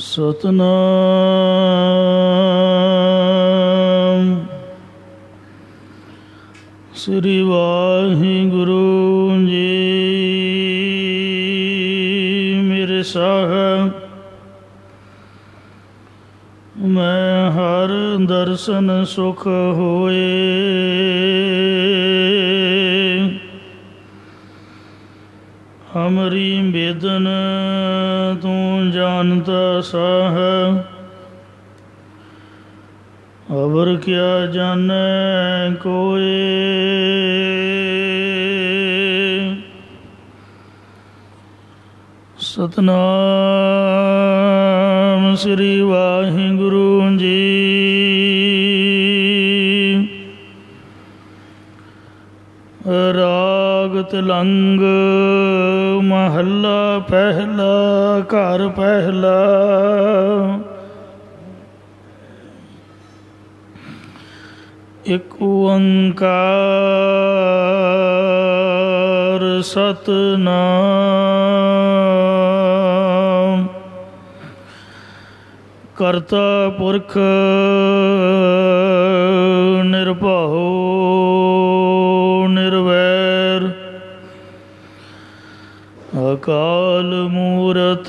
सतनाम श्री वाहिगुरु जी। मेरे साहब मैं हर दर्शन सुख होए, हमरी बेदन तू जानता साह, अवर क्या जाने कोई। सतनाम श्री वाहिगुरु जी। राग तिलंग महला पहला, घर पहला। एक ओंकार सतनाम, करता पुरख निर्भउ निर्वैर, अकाल मूरत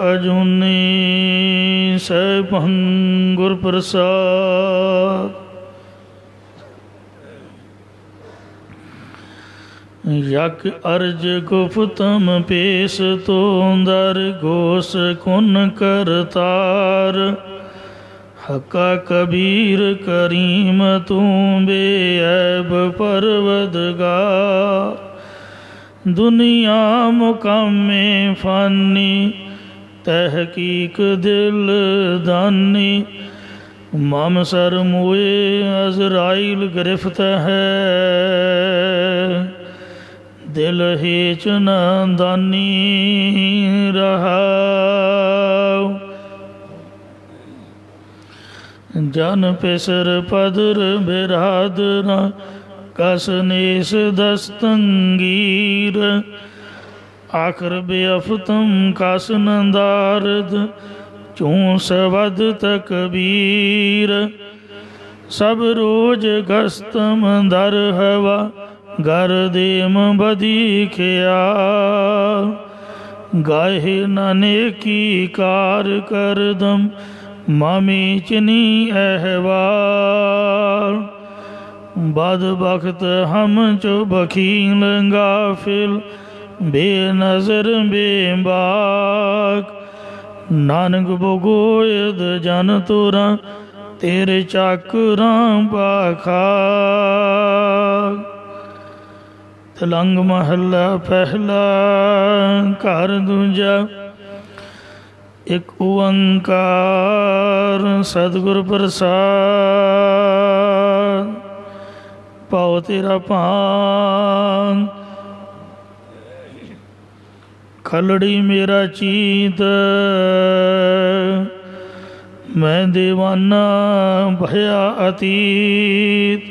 अजूनी सैभं गुर प्रसाद। यक अर्ज गुप्तम पेश तो दर घोष कुन करतार, हका कबीर करीम तू बेऐब परवदगार। दुनिया मुकामे फानी तहकीक दिल दानी, मम सर मोए अजराइल गिरफ्त है, दिल हेच न दानी रहा। जन पिसर पदर बिरादरा, कसनेस दस्तंगीर, आखर बेअफतम कस नंदारद, चूं सवद तकबीर। सब रोज गस्तम दर हवा, घर देम बदी खिया। गाहे नाने की कार करदम, मामी चनी अहवाल। बद बख्त हम चो बखील गाफिल, बेनजर बेबाक। नानक बगोयद जन तुरा, तेरे चाकरां पाखा। तिलंग महला पहला, घर दूजा। एक ओंकार सतगुर प्रसाद, पाओ तेरा पान। खलड़ी मेरा चीत, मैं दीवाना भया अतीत।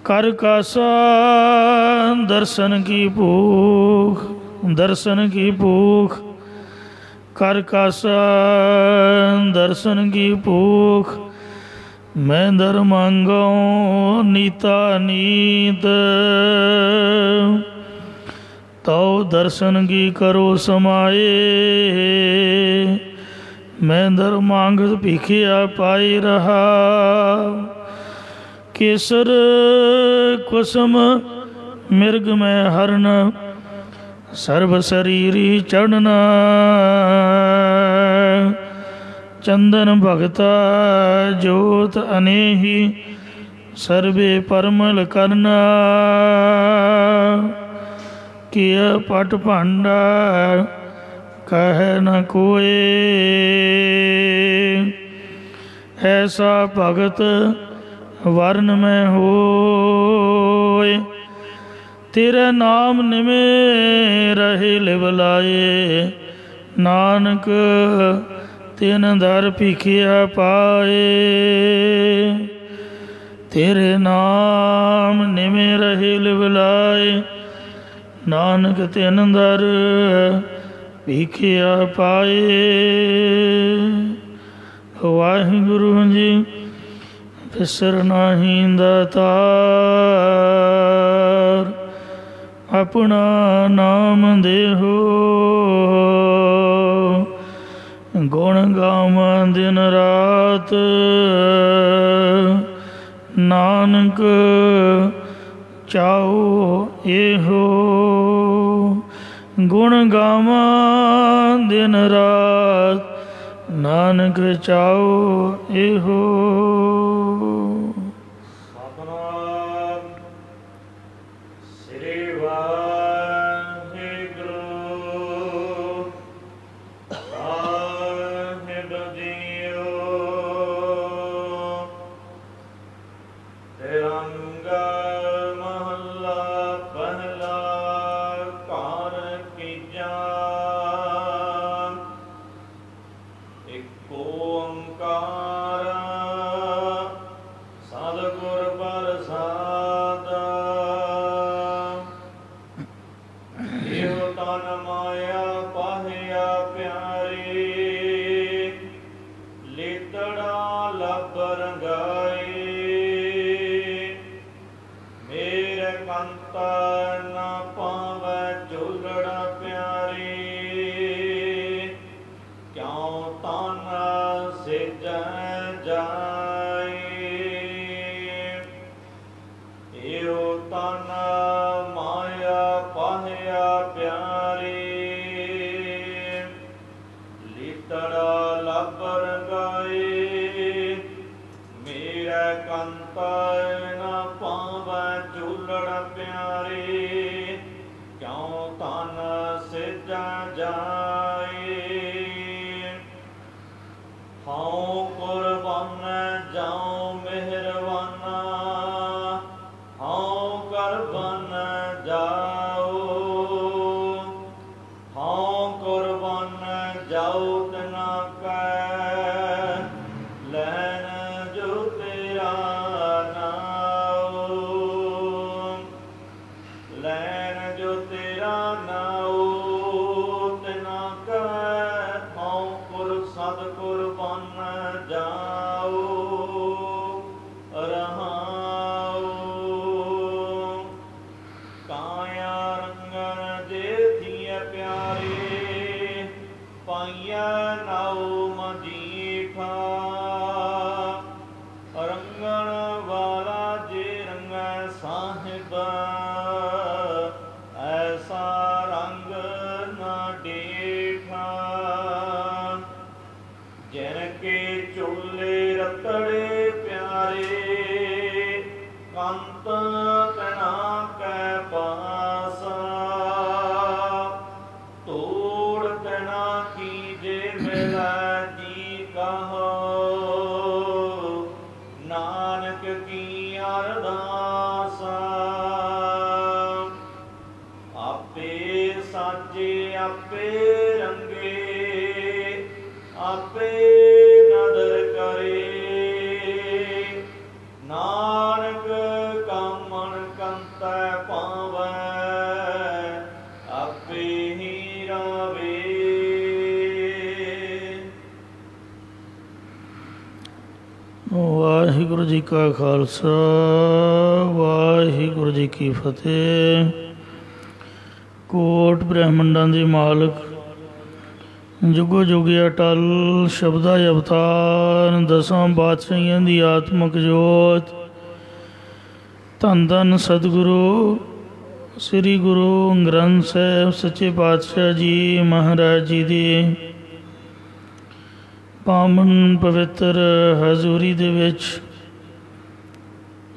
कर कासा दर्शन की भूख, दर्शन की भूख। कर कासा दर्शन की भूख, मैं दर मांगो नीता नीत। तो दर्शन की करो समाए, मैं दर मांगत भिखिया पाई रहा। केसर कुसुम मृग में हरण, सर्व शरीरी चढ़ना। चंदन भगता जोत अनेही, सर्वे परमल करना। किया पट भांडा कह न कोई, ऐसा भगत वर्ण में होए। तेरा नाम निमे रहे लिवलाए, नानक तिन दर भिखिया पाए। तेरे नाम निमे रहे लिवलाए, नानक तिन दर ਭੀਖਿਆ ਪਾਏ। ਵਾਹਿਗੁਰੂ ਜੀ ਬਿਸਰ ਨਾਹੀਂ ਦਾਤਾਰ, ਆਪਣਾ ਨਾਮ ਦੇਹੋ। ਗੁਣ ਗਾਵਾਂ ਦਿਨ ਰਾਤ, ਨਾਨਕ ਚਾਉ ਇਹੋ। ਗੁਣ ਗਾਵਾਂ ਦਿਨ ਰਾਤ, ਨਾਨਕ ਚਾਉ ਇਹੋ। ਸਤਿਨਾਮ ਸ੍ਰੀ ਵਾਹਿਗੁਰੂ ਸਾਹਿਬ ਜੀਓ। ਤਿਰੰਗਾ ਮਹੱਲਾ ਪਹਿਲਾ, ਘਰ ਕੀਜਾ। ਇਕ ਓੰਕਾਰ ਸਤਿਗੁਰ ਪ੍ਰਸਾਦਿ। ਇਹੋ ਤਨ ਮਾਇਆ ਪਾਹਿਆ ਪਿਆਰੀ, ਲੀਤੜਾ ਲੱਭ ਰੰਗਾਈ। ਮੇਰੇ ਕੰਤਾ ਨਾ ਪਾਵੈ ਝੂਲੜਾ ਪਿਆਰੀ, ਕਿਉ ਤਨ ਸਿਜੈ ਜਾਈ। ਇਹੋ ਤਨ ਮਾਇਆ ਪਾਹਿਆ ਪਿਆਰੀ, ਲੀਤੜਾ ਲੱਭ ਰੰਗਾਈ। ਮੇਰੇ ਕੰਤਾ ਨਾ ਪਾਵੈ ਝੂਲੜ ਪਿਆਰੀ, ਕਿਉ ਤਨ ਸਿਜੈ ਜਾਈ। ਹਉ ਕੁਰਬਾਨ ਜਾਉ ਮਿਹਰਬਾਨਾ, ਹਉ ਕੁਰਬਾਨ ਜਾਉ। ਹਉ ਕੁਰਬਾਨ ਜਾਉ ਤਿਨਾ ਕੈ, ਲੈਣ ਜੋ ਤੇਰਾ ਨਾਉ। ਲੈਣ ਜੋ ਤੇਰਾ ਨਾਉ ਤਿਨਾ ਕੈ, ਹਉ ਕੁਰ ਸਦ ਕੁਰਬਾਨ ਜਾਉ। ਰਹਾਉ ਕਾਇਆ ਰੰਗਨ ਜੇ ਥੀਏ ਪਿਆਰੇ, ਪਾਈਆ ਨਾਉ ਮਜੀਠਾ। ਰੰਗਣ ਵਾਲਾ ਜੇ ਰੰਗੈ ਸਾਹਿਬ, ਐਸਾ ਰੰਗ ਨਾ ਡੇਠਾ। ਜਿਨ ਕੇ ਝੂਲੇ ਰਤੜੇ ਪਿਆਰੇ, ਕੰਤ ਤਨਾ ਕੈ ਪਾਸਾ। ਤੋੜ ਤਨਾ ਕੀਜੇ ਮਿਲੈ ਜੀ ਕਹੋ, ਨਾਨਕ ਕੀ ਅਰਦਾਸਾ। ਆਪੇ ਸਾਜੇ ਆਪੇ ਰੰਗੇ, ਆਪੇ ਨਦਰ ਕਰੇ। ਨਾਨਕ ਕਾਮਣ ਕੰਤੈ ਪਾਵੈ, ਆਪੇ ਹੀ ਰਾਵੇ। ਵਾਹਿਗੁਰੂ ਜੀ ਕਾ ਖਾਲਸਾ, ਵਾਹਿਗੁਰੂ ਜੀ ਕੀ ਫਤਿਹ। ਕੋਟ ਬ੍ਰਹਮੰਡਾਂ ਦੇ ਮਾਲਕ, ਜੁਗੋ ਜੁਗ ਅਟਲ ਸ਼ਬਦਾ ਅਵਤਾਰ, ਦਸਾਂ ਬਾਦਸ਼ਾਹੀਆਂ ਦੀ ਆਤਮਕ ਜੋਤ। ਧੰਨ ਧੰਨ ਸਤਿਗੁਰੂ ਸ੍ਰੀ ਗੁਰੂ ਗ੍ਰੰਥ ਸਾਹਿਬ ਸੱਚੇ ਪਾਤਸ਼ਾਹ ਜੀ ਮਹਾਰਾਜ ਜੀ ਦੀ ਪਾਵਨ ਪਵਿੱਤਰ ਹਜ਼ੂਰੀ ਦੇ ਵਿੱਚ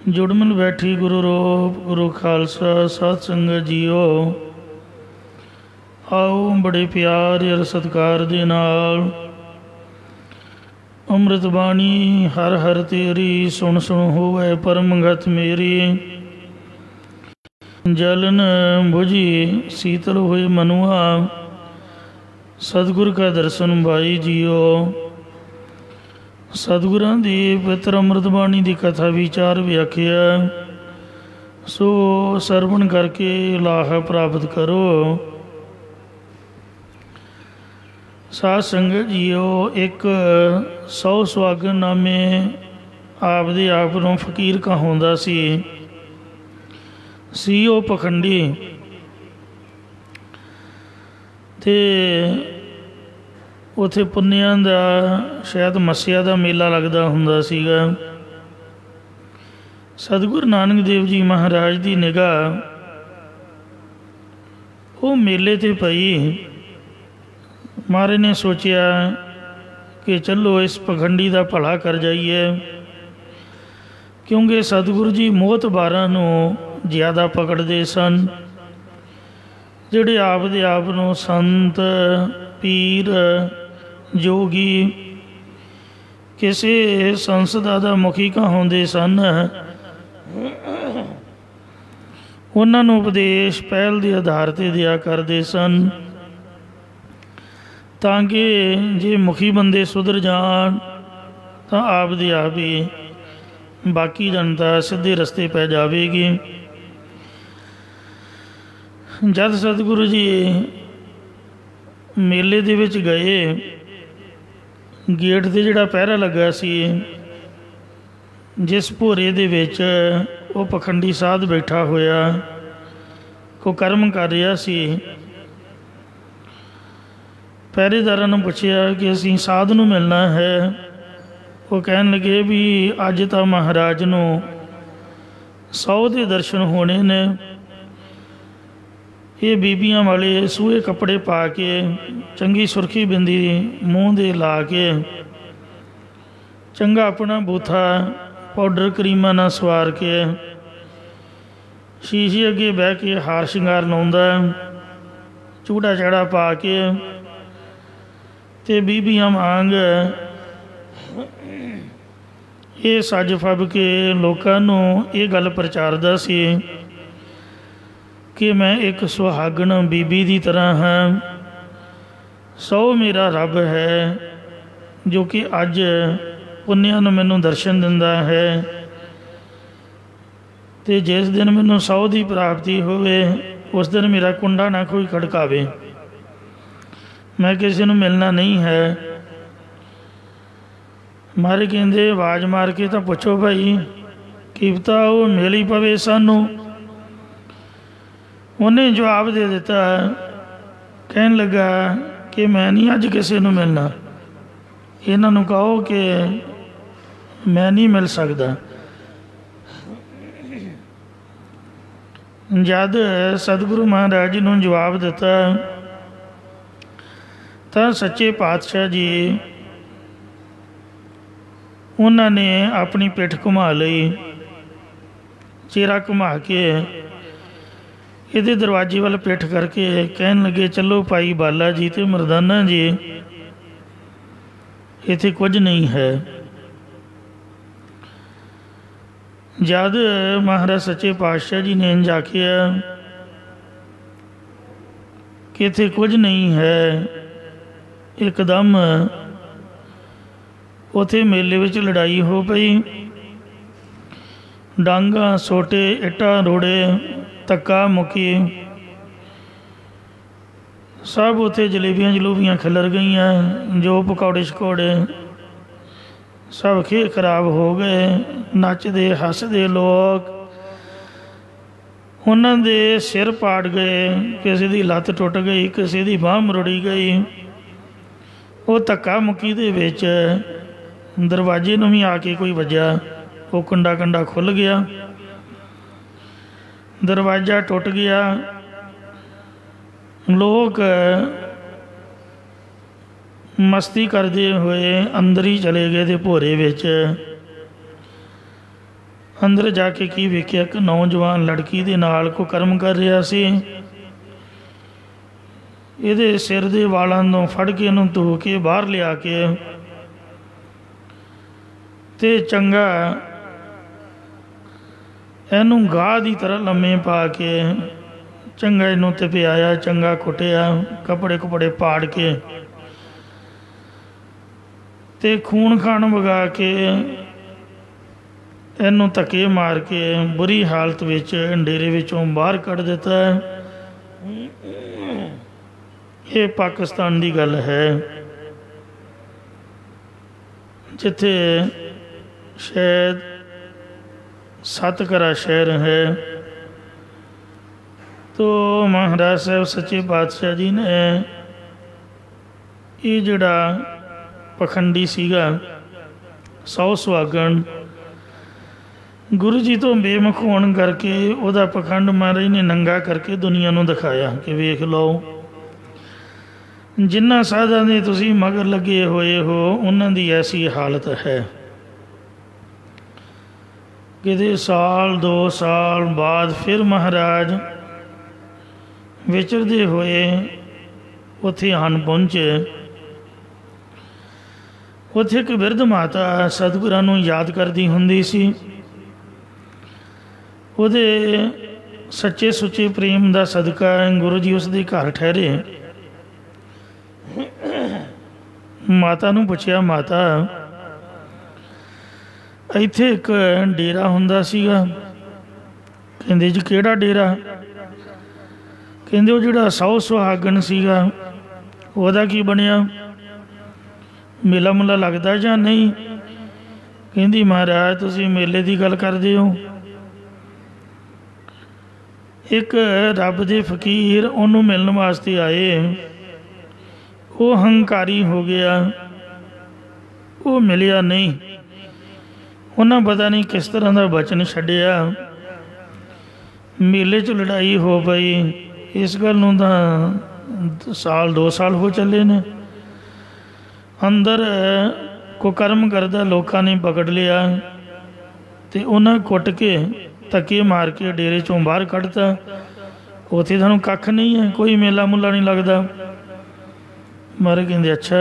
ਜੁੜ ਮਿਲ ਬੈਠੀ ਗੁਰੂ ਰੂਪ ਗੁਰੂ ਖਾਲਸਾ ਸਤ ਸੰਗਤ ਜੀਓ। ਆਓ ਬੜੇ ਪਿਆਰ ਔਰ ਸਤਿਕਾਰ ਦੇ ਨਾਲ ਅੰਮ੍ਰਿਤ ਬਾਣੀ ਹਰ ਹਰ ਤੇਰੀ ਸੁਣ ਸੁਣ ਹੋਵੇ ਪਰਮਗਤ ਮੇਰੀ। ਜਲਨ ਬੁਝੀ ਸੀਤਲ ਹੋਏ ਮਨੁਆ, ਸਤਿਗੁਰ ਕਾ ਦਰਸ਼ਨ ਭਾਈ ਜੀਓ। ਸਤਿਗੁਰਾਂ ਦੀ ਪਵਿੱਤਰ ਅੰਮ੍ਰਿਤ ਬਾਣੀ ਦੀ ਕਥਾ ਵਿਚਾਰ ਵਿਆਖਿਆ ਸੋ ਸਰਵਣ ਕਰਕੇ ਲਾਹਾ ਪ੍ਰਾਪਤ ਕਰੋ। ਸਾਧ ਸੰਗਤ ਜੀਓ, ਇੱਕ 100 ਸੁਹਾਗਣਨਾਮੇ ਆਪਦੇ ਆਪ ਨੂੰ ਫਕੀਰ ਕਹਾਉਂਦਾ ਸੀ ਉਹ ਪਖੰਡੀ। ਅਤੇ ਉੱਥੇ ਪੁੰਨਿਆਂ ਦਾ ਸ਼ਾਇਦ ਮੱਸਿਆ ਦਾ ਮੇਲਾ ਲੱਗਦਾ ਹੁੰਦਾ ਸੀਗਾ। ਸਤਿਗੁਰੂ ਨਾਨਕ ਦੇਵ ਜੀ ਮਹਾਰਾਜ ਦੀ ਨਿਗਾਹ ਉਹ ਮੇਲੇ 'ਤੇ ਪਈ। ਮਹਾਰਾਜ ਨੇ ਸੋਚਿਆ ਕਿ ਚਲੋ ਇਸ ਪਖੰਡੀ ਦਾ ਭਲਾ ਕਰ ਜਾਈਏ, ਕਿਉਂਕਿ ਸਤਿਗੁਰੂ ਜੀ ਮੋਹਤਬਾਰਾਂ ਨੂੰ ਜ਼ਿਆਦਾ ਪਕੜਦੇ ਸਨ, ਜਿਹੜੇ ਆਪਦੇ ਆਪ ਨੂੰ ਸੰਤ, ਪੀਰ, ਜੋਗੀ, ਕਿਸੇ ਸੰਸਥਾ ਦਾ ਮੁਖੀ ਕਹਾਉਂਦੇ ਸਨ। ਉਹਨਾਂ ਨੂੰ ਉਪਦੇਸ਼ ਪਹਿਲ ਦੇ ਆਧਾਰ 'ਤੇ ਦਿਆ ਕਰਦੇ ਸਨ, ਤਾਂ ਕਿ ਜੇ ਮੁਖੀ ਬੰਦੇ ਸੁਧਰ ਜਾਣ ਤਾਂ ਆਪਦੇ ਆਪ ਹੀ ਬਾਕੀ ਜਨਤਾ ਸਿੱਧੇ ਰਸਤੇ ਪੈ ਜਾਵੇਗੀ। ਜਦ ਸਤਿਗੁਰੂ ਜੀ ਮੇਲੇ ਦੇ ਵਿੱਚ ਗਏ, ਗੇਟ 'ਤੇ ਜਿਹੜਾ ਪਹਿਰਾ ਲੱਗਾ ਸੀ, ਜਿਸ ਭੋਰੇ ਦੇ ਵਿੱਚ ਉਹ ਪਖੰਡੀ ਸਾਧ ਬੈਠਾ ਹੋਇਆ ਕੁਕਰਮ ਕਰ ਰਿਹਾ ਸੀ, ਪਹਿਰੇਦਾਰਾਂ ਨੂੰ ਪੁੱਛਿਆ ਕਿ ਅਸੀਂ ਸਾਧ ਨੂੰ ਮਿਲਣਾ ਹੈ। ਉਹ ਕਹਿਣ ਲੱਗੇ ਵੀ ਅੱਜ ਤਾਂ ਮਹਾਰਾਜ ਨੂੰ 100 ਦੇ ਦਰਸ਼ਨ ਹੋਣੇ ਨੇ। ਇਹ ਬੀਬੀਆਂ ਵਾਲੇ ਸੂਹੇ ਕੱਪੜੇ ਪਾ ਕੇ, ਚੰਗੀ ਸੁਰਖੀ ਬਿੰਦੀ ਮੂੰਹ ਦੇ ਲਾ ਕੇ, ਚੰਗਾ ਆਪਣਾ ਬੂਥਾ ਪਾਊਡਰ ਕਰੀਮਾਂ ਨਾਲ ਸਵਾਰ ਕੇ, ਸ਼ੀਸ਼ੇ ਅੱਗੇ ਬਹਿ ਕੇ ਹਾਰ ਸ਼ਿੰਗਾਰ ਲਾਉਂਦਾ, ਚੂੜਾ ਚਾੜਾ ਪਾ ਕੇ, ਅਤੇ ਬੀਬੀਆਂ ਵਾਂਗ ਇਹ ਸੱਜ ਫੱਬ ਕੇ ਲੋਕਾਂ ਨੂੰ ਇਹ ਗੱਲ ਪ੍ਰਚਾਰਦਾ ਸੀ ਕਿ ਮੈਂ ਇੱਕ ਸੁਹਾਗਣ ਬੀਬੀ ਦੀ ਤਰ੍ਹਾਂ ਹਾਂ। 100 ਮੇਰਾ ਰੱਬ ਹੈ ਜੋ ਕਿ ਅੱਜ ਪੁੰਨਿਆਂ ਨੂੰ ਮੈਨੂੰ ਦਰਸ਼ਨ ਦਿੰਦਾ ਹੈ, ਅਤੇ ਜਿਸ ਦਿਨ ਮੈਨੂੰ 100 ਦੀ ਪ੍ਰਾਪਤੀ ਹੋਵੇ ਉਸ ਦਿਨ ਮੇਰਾ ਕੁੰਡਾ ਨਾ ਕੋਈ ਖੜਕਾਵੇ। ਮੈਂ ਕਿਸੇ ਨੂੰ ਮਿਲਣਾ ਨਹੀਂ ਹੈ। ਮਾਰੇ ਕਹਿੰਦੇ ਆਵਾਜ਼ ਮਾਰ ਕੇ ਤਾਂ ਪੁੱਛੋ ਭਾਈ, ਕੀ ਪਤਾ ਉਹ ਮਿਲ ਹੀ ਪਵੇ ਸਾਨੂੰ। ਉਹਨੇ ਜਵਾਬ ਦੇ ਦਿੱਤਾ, ਕਹਿਣ ਲੱਗਾ ਕਿ ਮੈਂ ਨਹੀਂ ਅੱਜ ਕਿਸੇ ਨੂੰ ਮਿਲਣਾ, ਇਹਨਾਂ ਨੂੰ ਕਹੋ ਕਿ ਮੈਂ ਨਹੀਂ ਮਿਲ ਸਕਦਾ। ਜਦ ਸਤਿਗੁਰੂ ਮਹਾਰਾਜ ਜੀ ਨੂੰ ਜਵਾਬ ਦਿੱਤਾ ਤਾਂ ਸੱਚੇ ਪਾਤਸ਼ਾਹ ਜੀ ਉਹਨਾਂ ਨੇ ਆਪਣੀ ਪਿੱਠ ਘੁਮਾ ਲਈ, ਚਿਹਰਾ ਘੁਮਾ ਕੇ ਇਹਦੇ ਦਰਵਾਜ਼ੇ ਵੱਲ ਪਿੱਠ ਕਰਕੇ ਕਹਿਣ ਲੱਗੇ, ਚਲੋ ਭਾਈ ਬਾਲਾ ਜੀ ਅਤੇ ਮਰਦਾਨਾ ਜੀ, ਇੱਥੇ ਕੁਝ ਨਹੀਂ ਹੈ। ਜਦ ਮਹਾਰਾਜ ਸੱਚੇ ਪਾਤਸ਼ਾਹ ਜੀ ਨੇ ਇੰਝ ਆਖਿਆ ਕਿ ਇੱਥੇ ਕੁਝ ਨਹੀਂ ਹੈ, ਇੱਕਦਮ ਉੱਥੇ ਮੇਲੇ ਵਿੱਚ ਲੜਾਈ ਹੋ ਪਈ। ਡਾਂਗਾਂ, ਸੋਟੇ, ਇੱਟਾਂ, ਰੋੜੇ, ਧੱਕਾ ਮੁੱਕੀ, ਸਭ ਉੱਥੇ ਜਲੇਬੀਆਂ ਜਲੂਬੀਆਂ ਖਿਲਰ ਗਈਆਂ। ਜੋ ਪਕੌੜੇ ਸ਼ਕੌੜੇ ਸਭ ਖੇ ਖਰਾਬ ਹੋ ਗਏ। ਨੱਚਦੇ ਹੱਸਦੇ ਲੋਕ, ਉਹਨਾਂ ਦੇ ਸਿਰ ਪਾੜ ਗਏ, ਕਿਸੇ ਦੀ ਲੱਤ ਟੁੱਟ ਗਈ, ਕਿਸੇ ਦੀ ਬਾਂਹ ਮਰੋੜੀ ਗਈ। ਉਹ ਧੱਕਾ ਮੁੱਕੀ ਦੇ ਵਿੱਚ ਦਰਵਾਜ਼ੇ ਨੂੰ ਵੀ ਆ ਕੇ ਕੋਈ ਵੱਜਿਆ, ਉਹ ਕੰਡਾ ਕੰਡਾ ਖੁੱਲ੍ਹ ਗਿਆ, ਦਰਵਾਜ਼ਾ ਟੁੱਟ ਗਿਆ। ਲੋਕ ਮਸਤੀ ਕਰਦੇ ਹੋਏ ਅੰਦਰ ਹੀ ਚਲੇ ਗਏ। ਅਤੇ ਭੋਰੇ ਵਿੱਚ ਅੰਦਰ ਜਾ ਕੇ ਕੀ ਵੇਖਿਆ, ਇੱਕ ਨੌਜਵਾਨ ਲੜਕੀ ਦੇ ਨਾਲ ਕੁਕਰਮ ਕਰ ਰਿਹਾ ਸੀ। ਇਹਦੇ ਸਿਰ ਦੇ ਵਾਲਾਂ ਨੂੰ ਫੜ ਕੇ ਇਹਨੂੰ ਧੋ ਕੇ ਬਾਹਰ ਲਿਆ ਕੇ ਅਤੇ ਚੰਗਾ ਇਹਨੂੰ ਗਾਹ ਦੀ ਤਰ੍ਹਾਂ ਲੰਮੇ ਪਾ ਕੇ ਚੰਗਾ ਇਹਨੂੰ ਧਪਿਆਇਆ, ਚੰਗਾ ਕੁੱਟਿਆ, ਕੱਪੜੇ ਕੁਪੜੇ ਪਾੜ ਕੇ ਅਤੇ ਖੂਨ ਖਾਣ ਵਗਾ ਕੇ ਇਹਨੂੰ ਧੱਕੇ ਮਾਰ ਕੇ ਬੁਰੀ ਹਾਲਤ ਵਿੱਚ ਡੇਰੇ ਵਿੱਚੋਂ ਬਾਹਰ ਕੱਢ ਦਿੱਤਾ। ये पाकिस्तान की गल है, जिथे शायद सतकरा शहर है। तो महाराज साहब सच्चे पातशाह जी ने ये जड़ा पखंडी सीगा सौ सुहागन गुरु जी तो बेमुख होने करके वह पखंड महाराज ने नंगा करके दुनिया को दिखाया कि वेख लो जिन्ना साधा ने तुसी मगर लगे हुए हो उन्हों की ऐसी हालत है। किते साल 2 साल बाद फिर महाराज विचरते हुए उत्थे आन पहुँचे। उत्थे एक बिरध माता सतगुरां नूं याद करती हुंदी सी। उहदे सच्चे सुच्चे प्रेम का सदका गुरु जी उसके घर ठहरे। माता नूं पुछया, माता इत्थे एक डेरा हुंदा सीगा। कहंदे जी किहड़ा डेरा? कहंदे वो जिहड़ा 100 सुहागन सीगा ओहदा की बनिया? मेला मुला लगदा जां नहीं? कहंदी महाराज तुसीं मेले की गल करदे हो। एक रब दे फकीर उन्होंने मिलने वास्ते आए, वो हंकारी हो गया, वो मिलिया नहीं। उन्हें पता नहीं किस तरह का वचन छड्डिया, मेले च लड़ाई हो पई। इस गल नूं तां साल 2 साल हो चले ने। अंदर कुकर्म करदा लोगों ने पकड़ लिया तो उन्हें कुट के धक्के मार के डेरे चों बाहर कढ़ता। उत्थे तुहानूं कख नहीं है, कोई मेला मुला नहीं लगता। मारे कहंदे अच्छा।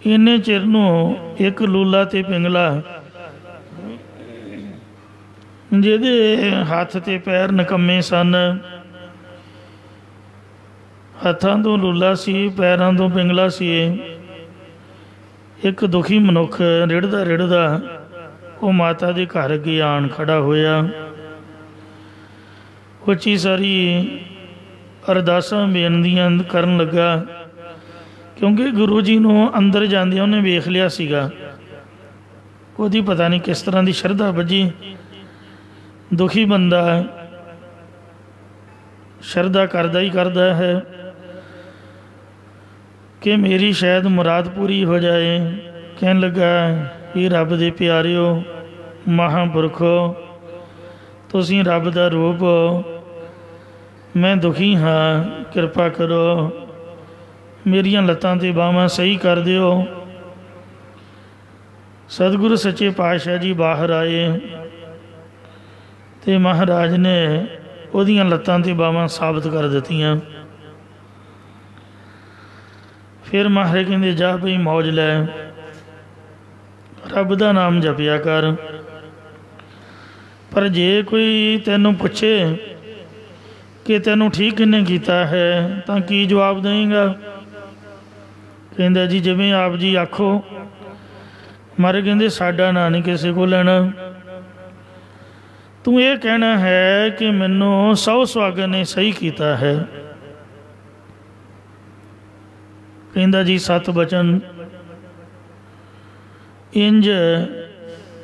इन्ने चिर नूं एक लूला ते पिंगला जिहदे हथ ते पैर नकम्मे सन, हथां तो लूला सी पैरां तो पिंगला सी, एक दुखी मनुख रिड़दा रिड़दा वो माता के घर अगे आन खड़ा होया। उची सारी अरदासां बेनतियां करन लगा, क्योंकि गुरु जी नूं अंदर जांदे उन्हें वेख लिया सीगा। ओहदी पता नहीं किस तरह की शरधा बजी। दुखी बंदा शरधा करदा ही करदा है कि मेरी शायद मुराद पूरी हो जाए। कहन लगा, ये रब दे प्यारिओ महापुरखो, तुसीं रब दा रूप हो, मैं दुखी हाँ, कृपा करो मेरियां लत्तां ते बाहां सही कर दिओ। सतगुरु सच्चे पातशाह जी बाहर आए तो महाराज ने उहदियां लत्तां ते बाहां साबित कर दित्तियां। फिर महाराज कहंदे जा भई मौज लै, रब दा नाम जपिया कर, पर जे कोई तैनूं पुछे कि तैनूं ठीक किन्ने कीता है तां की जवाब देंगा? कहंदा जी जिवें आप जी आखो। महाराज कहंदे साडा नां नहीं किसी को लेना, तू ये कहना है कि मैनू 100 सुहागन ने सही किया है। कहंदा जी 7 वचन इंज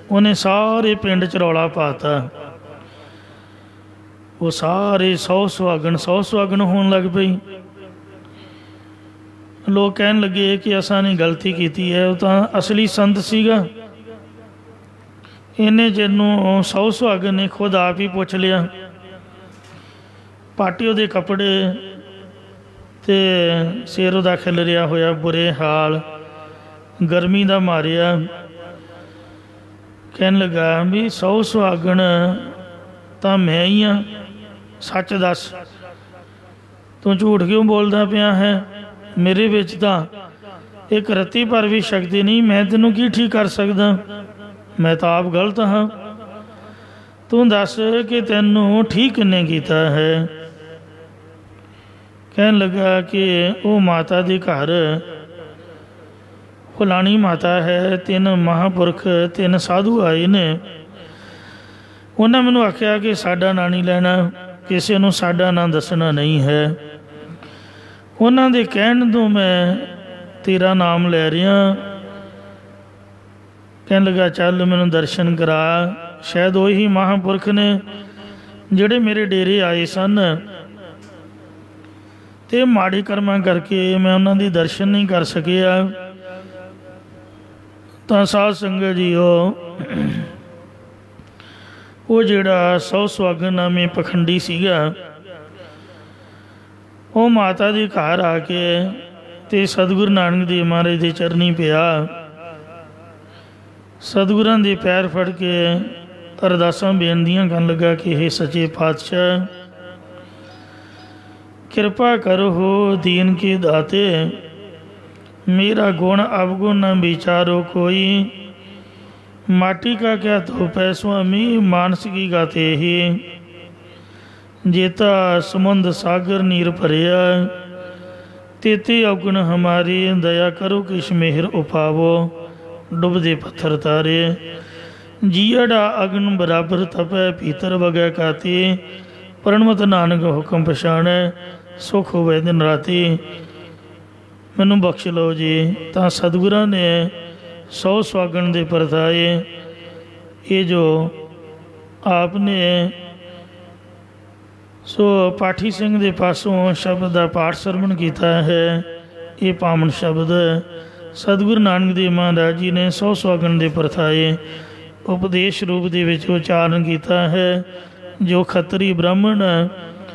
उन्हें सारे पिंड च रौला पाता। वो सारे 100 सुहागन होने लग पई। लोग कहन लगे कि असां ने गलती की है, वो तो असली संत सीगा। इन्ने चिर नूं 100 सुहागन ने खुद आप ही पुछ लिया। पाटिओ दे कपड़े ते सिर उहदा खिलरिया होया बुरे हाल, गर्मी दा मारिया। कहन लगा भी 100 सुहागन तां मैं ही हाँ, सच दस तू झूठ क्यों बोलदा पिया है? मेरे विच तां एक रत्ती पर भी शक्ति नहीं, मैं तैनूं की ठीक कर सकदा? मैं तो आप गलत हाँ, तू दस कि तैनूं ठीक किन्ने कीता है? कहन लगा कि वो माता दे घर फलानी माता है, 3 महापुरख 3 साधु आए ने, उन्हें मैनू आख्या कि साडा नां नहीं लेना, किसी नूं साडा नां दसना नहीं है। ਉਹਨਾਂ ਦੇ ਕਹਿਣ ਤੋਂ ਮੈਂ ਤੇਰਾ ਨਾਮ ਲੈ ਰਿਹਾ। ਕਹਿਣ ਲੱਗਾ ਚੱਲ ਮੈਨੂੰ ਦਰਸ਼ਨ ਕਰਾ। ਸ਼ਾਇਦ ਉਹੀ ਮਹਾਂਪੁਰਖ ਨੇ ਜਿਹੜੇ ਮੇਰੇ ਡੇਰੇ ਆਏ ਸਨ, ਅਤੇ ਮਾੜੇ ਕਰਮਾਂ ਕਰਕੇ ਮੈਂ ਉਹਨਾਂ ਦੀ ਦਰਸ਼ਨ ਨਹੀਂ ਕਰ ਸਕਿਆ। ਤਾਂ ਸਾਧ ਸੰਗਤ ਜੀਓ, ਉਹ ਜਿਹੜਾ ਸੌ ਸੁਹਾਗਣ ਨਾਮੀ ਪਖੰਡੀ ਸੀਗਾ, ਉਹ ਮਾਤਾ ਦੇ ਘਰ ਆ ਕੇ ਅਤੇ ਸਤਿਗੁਰੂ ਨਾਨਕ ਦੇਵ ਮਹਾਰਾਜ ਦੇ ਚਰਨੀ ਪਿਆ। ਸਤਿਗੁਰਾਂ ਦੇ ਪੈਰ ਫੜ ਕੇ ਅਰਦਾਸਾਂ ਬੇਨਤੀਆਂ ਕਰਨ ਲੱਗਾ ਕਿ ਇਹ ਸੱਚੇ ਪਾਤਸ਼ਾਹ, ਕਿਰਪਾ ਕਰੋ ਦੀਨ ਕੇ ਦਾਤੇ, मेरा गुण अवगुण न विचारो कोई, माटी का क्या धूप है स्वामी मानस की गाते ही, जेता समुंद सागर नीर भरिया, तेते अवगुण हमारी दया करो किश मेहर उपावो, डुबदे पत्थर तारे, जीड़ा अग्न बराबर तपै भीतर वगै काती, प्रणमत नानक हुक्म पछाणै, सुख होवे दिन राती, ਮੈਨੂੰ ਬਖਸ਼ ਲਓ ਜੀ। ਤਾਂ ਸਤਿਗੁਰਾਂ ਨੇ 100 ਸੁਹਾਗਣ ਦੇ ਪਰਤਾਏ। ਇਹ ਜੋ ਆਪ ਨੇ ਸੋ ਪਾਠੀ ਸਿੰਘ ਦੇ ਪਾਸੋਂ ਸ਼ਬਦ ਦਾ ਪਾਠ ਸਰਵਣ ਕੀਤਾ ਹੈ, ਇਹ ਪਾਵਨ ਸ਼ਬਦ ਸਤਿਗੁਰੂ ਨਾਨਕ ਦੇਵ ਮਹਾਰਾਜ ਜੀ ਨੇ 100 ਸੁਹਾਗਣ ਦੇ ਪਰਤਾਏ ਉਪਦੇਸ਼ ਰੂਪ ਦੇ ਵਿੱਚ ਉਚਾਰਨ ਕੀਤਾ ਹੈ। ਜੋ ਖੱਤਰੀ ਬ੍ਰਾਹਮਣ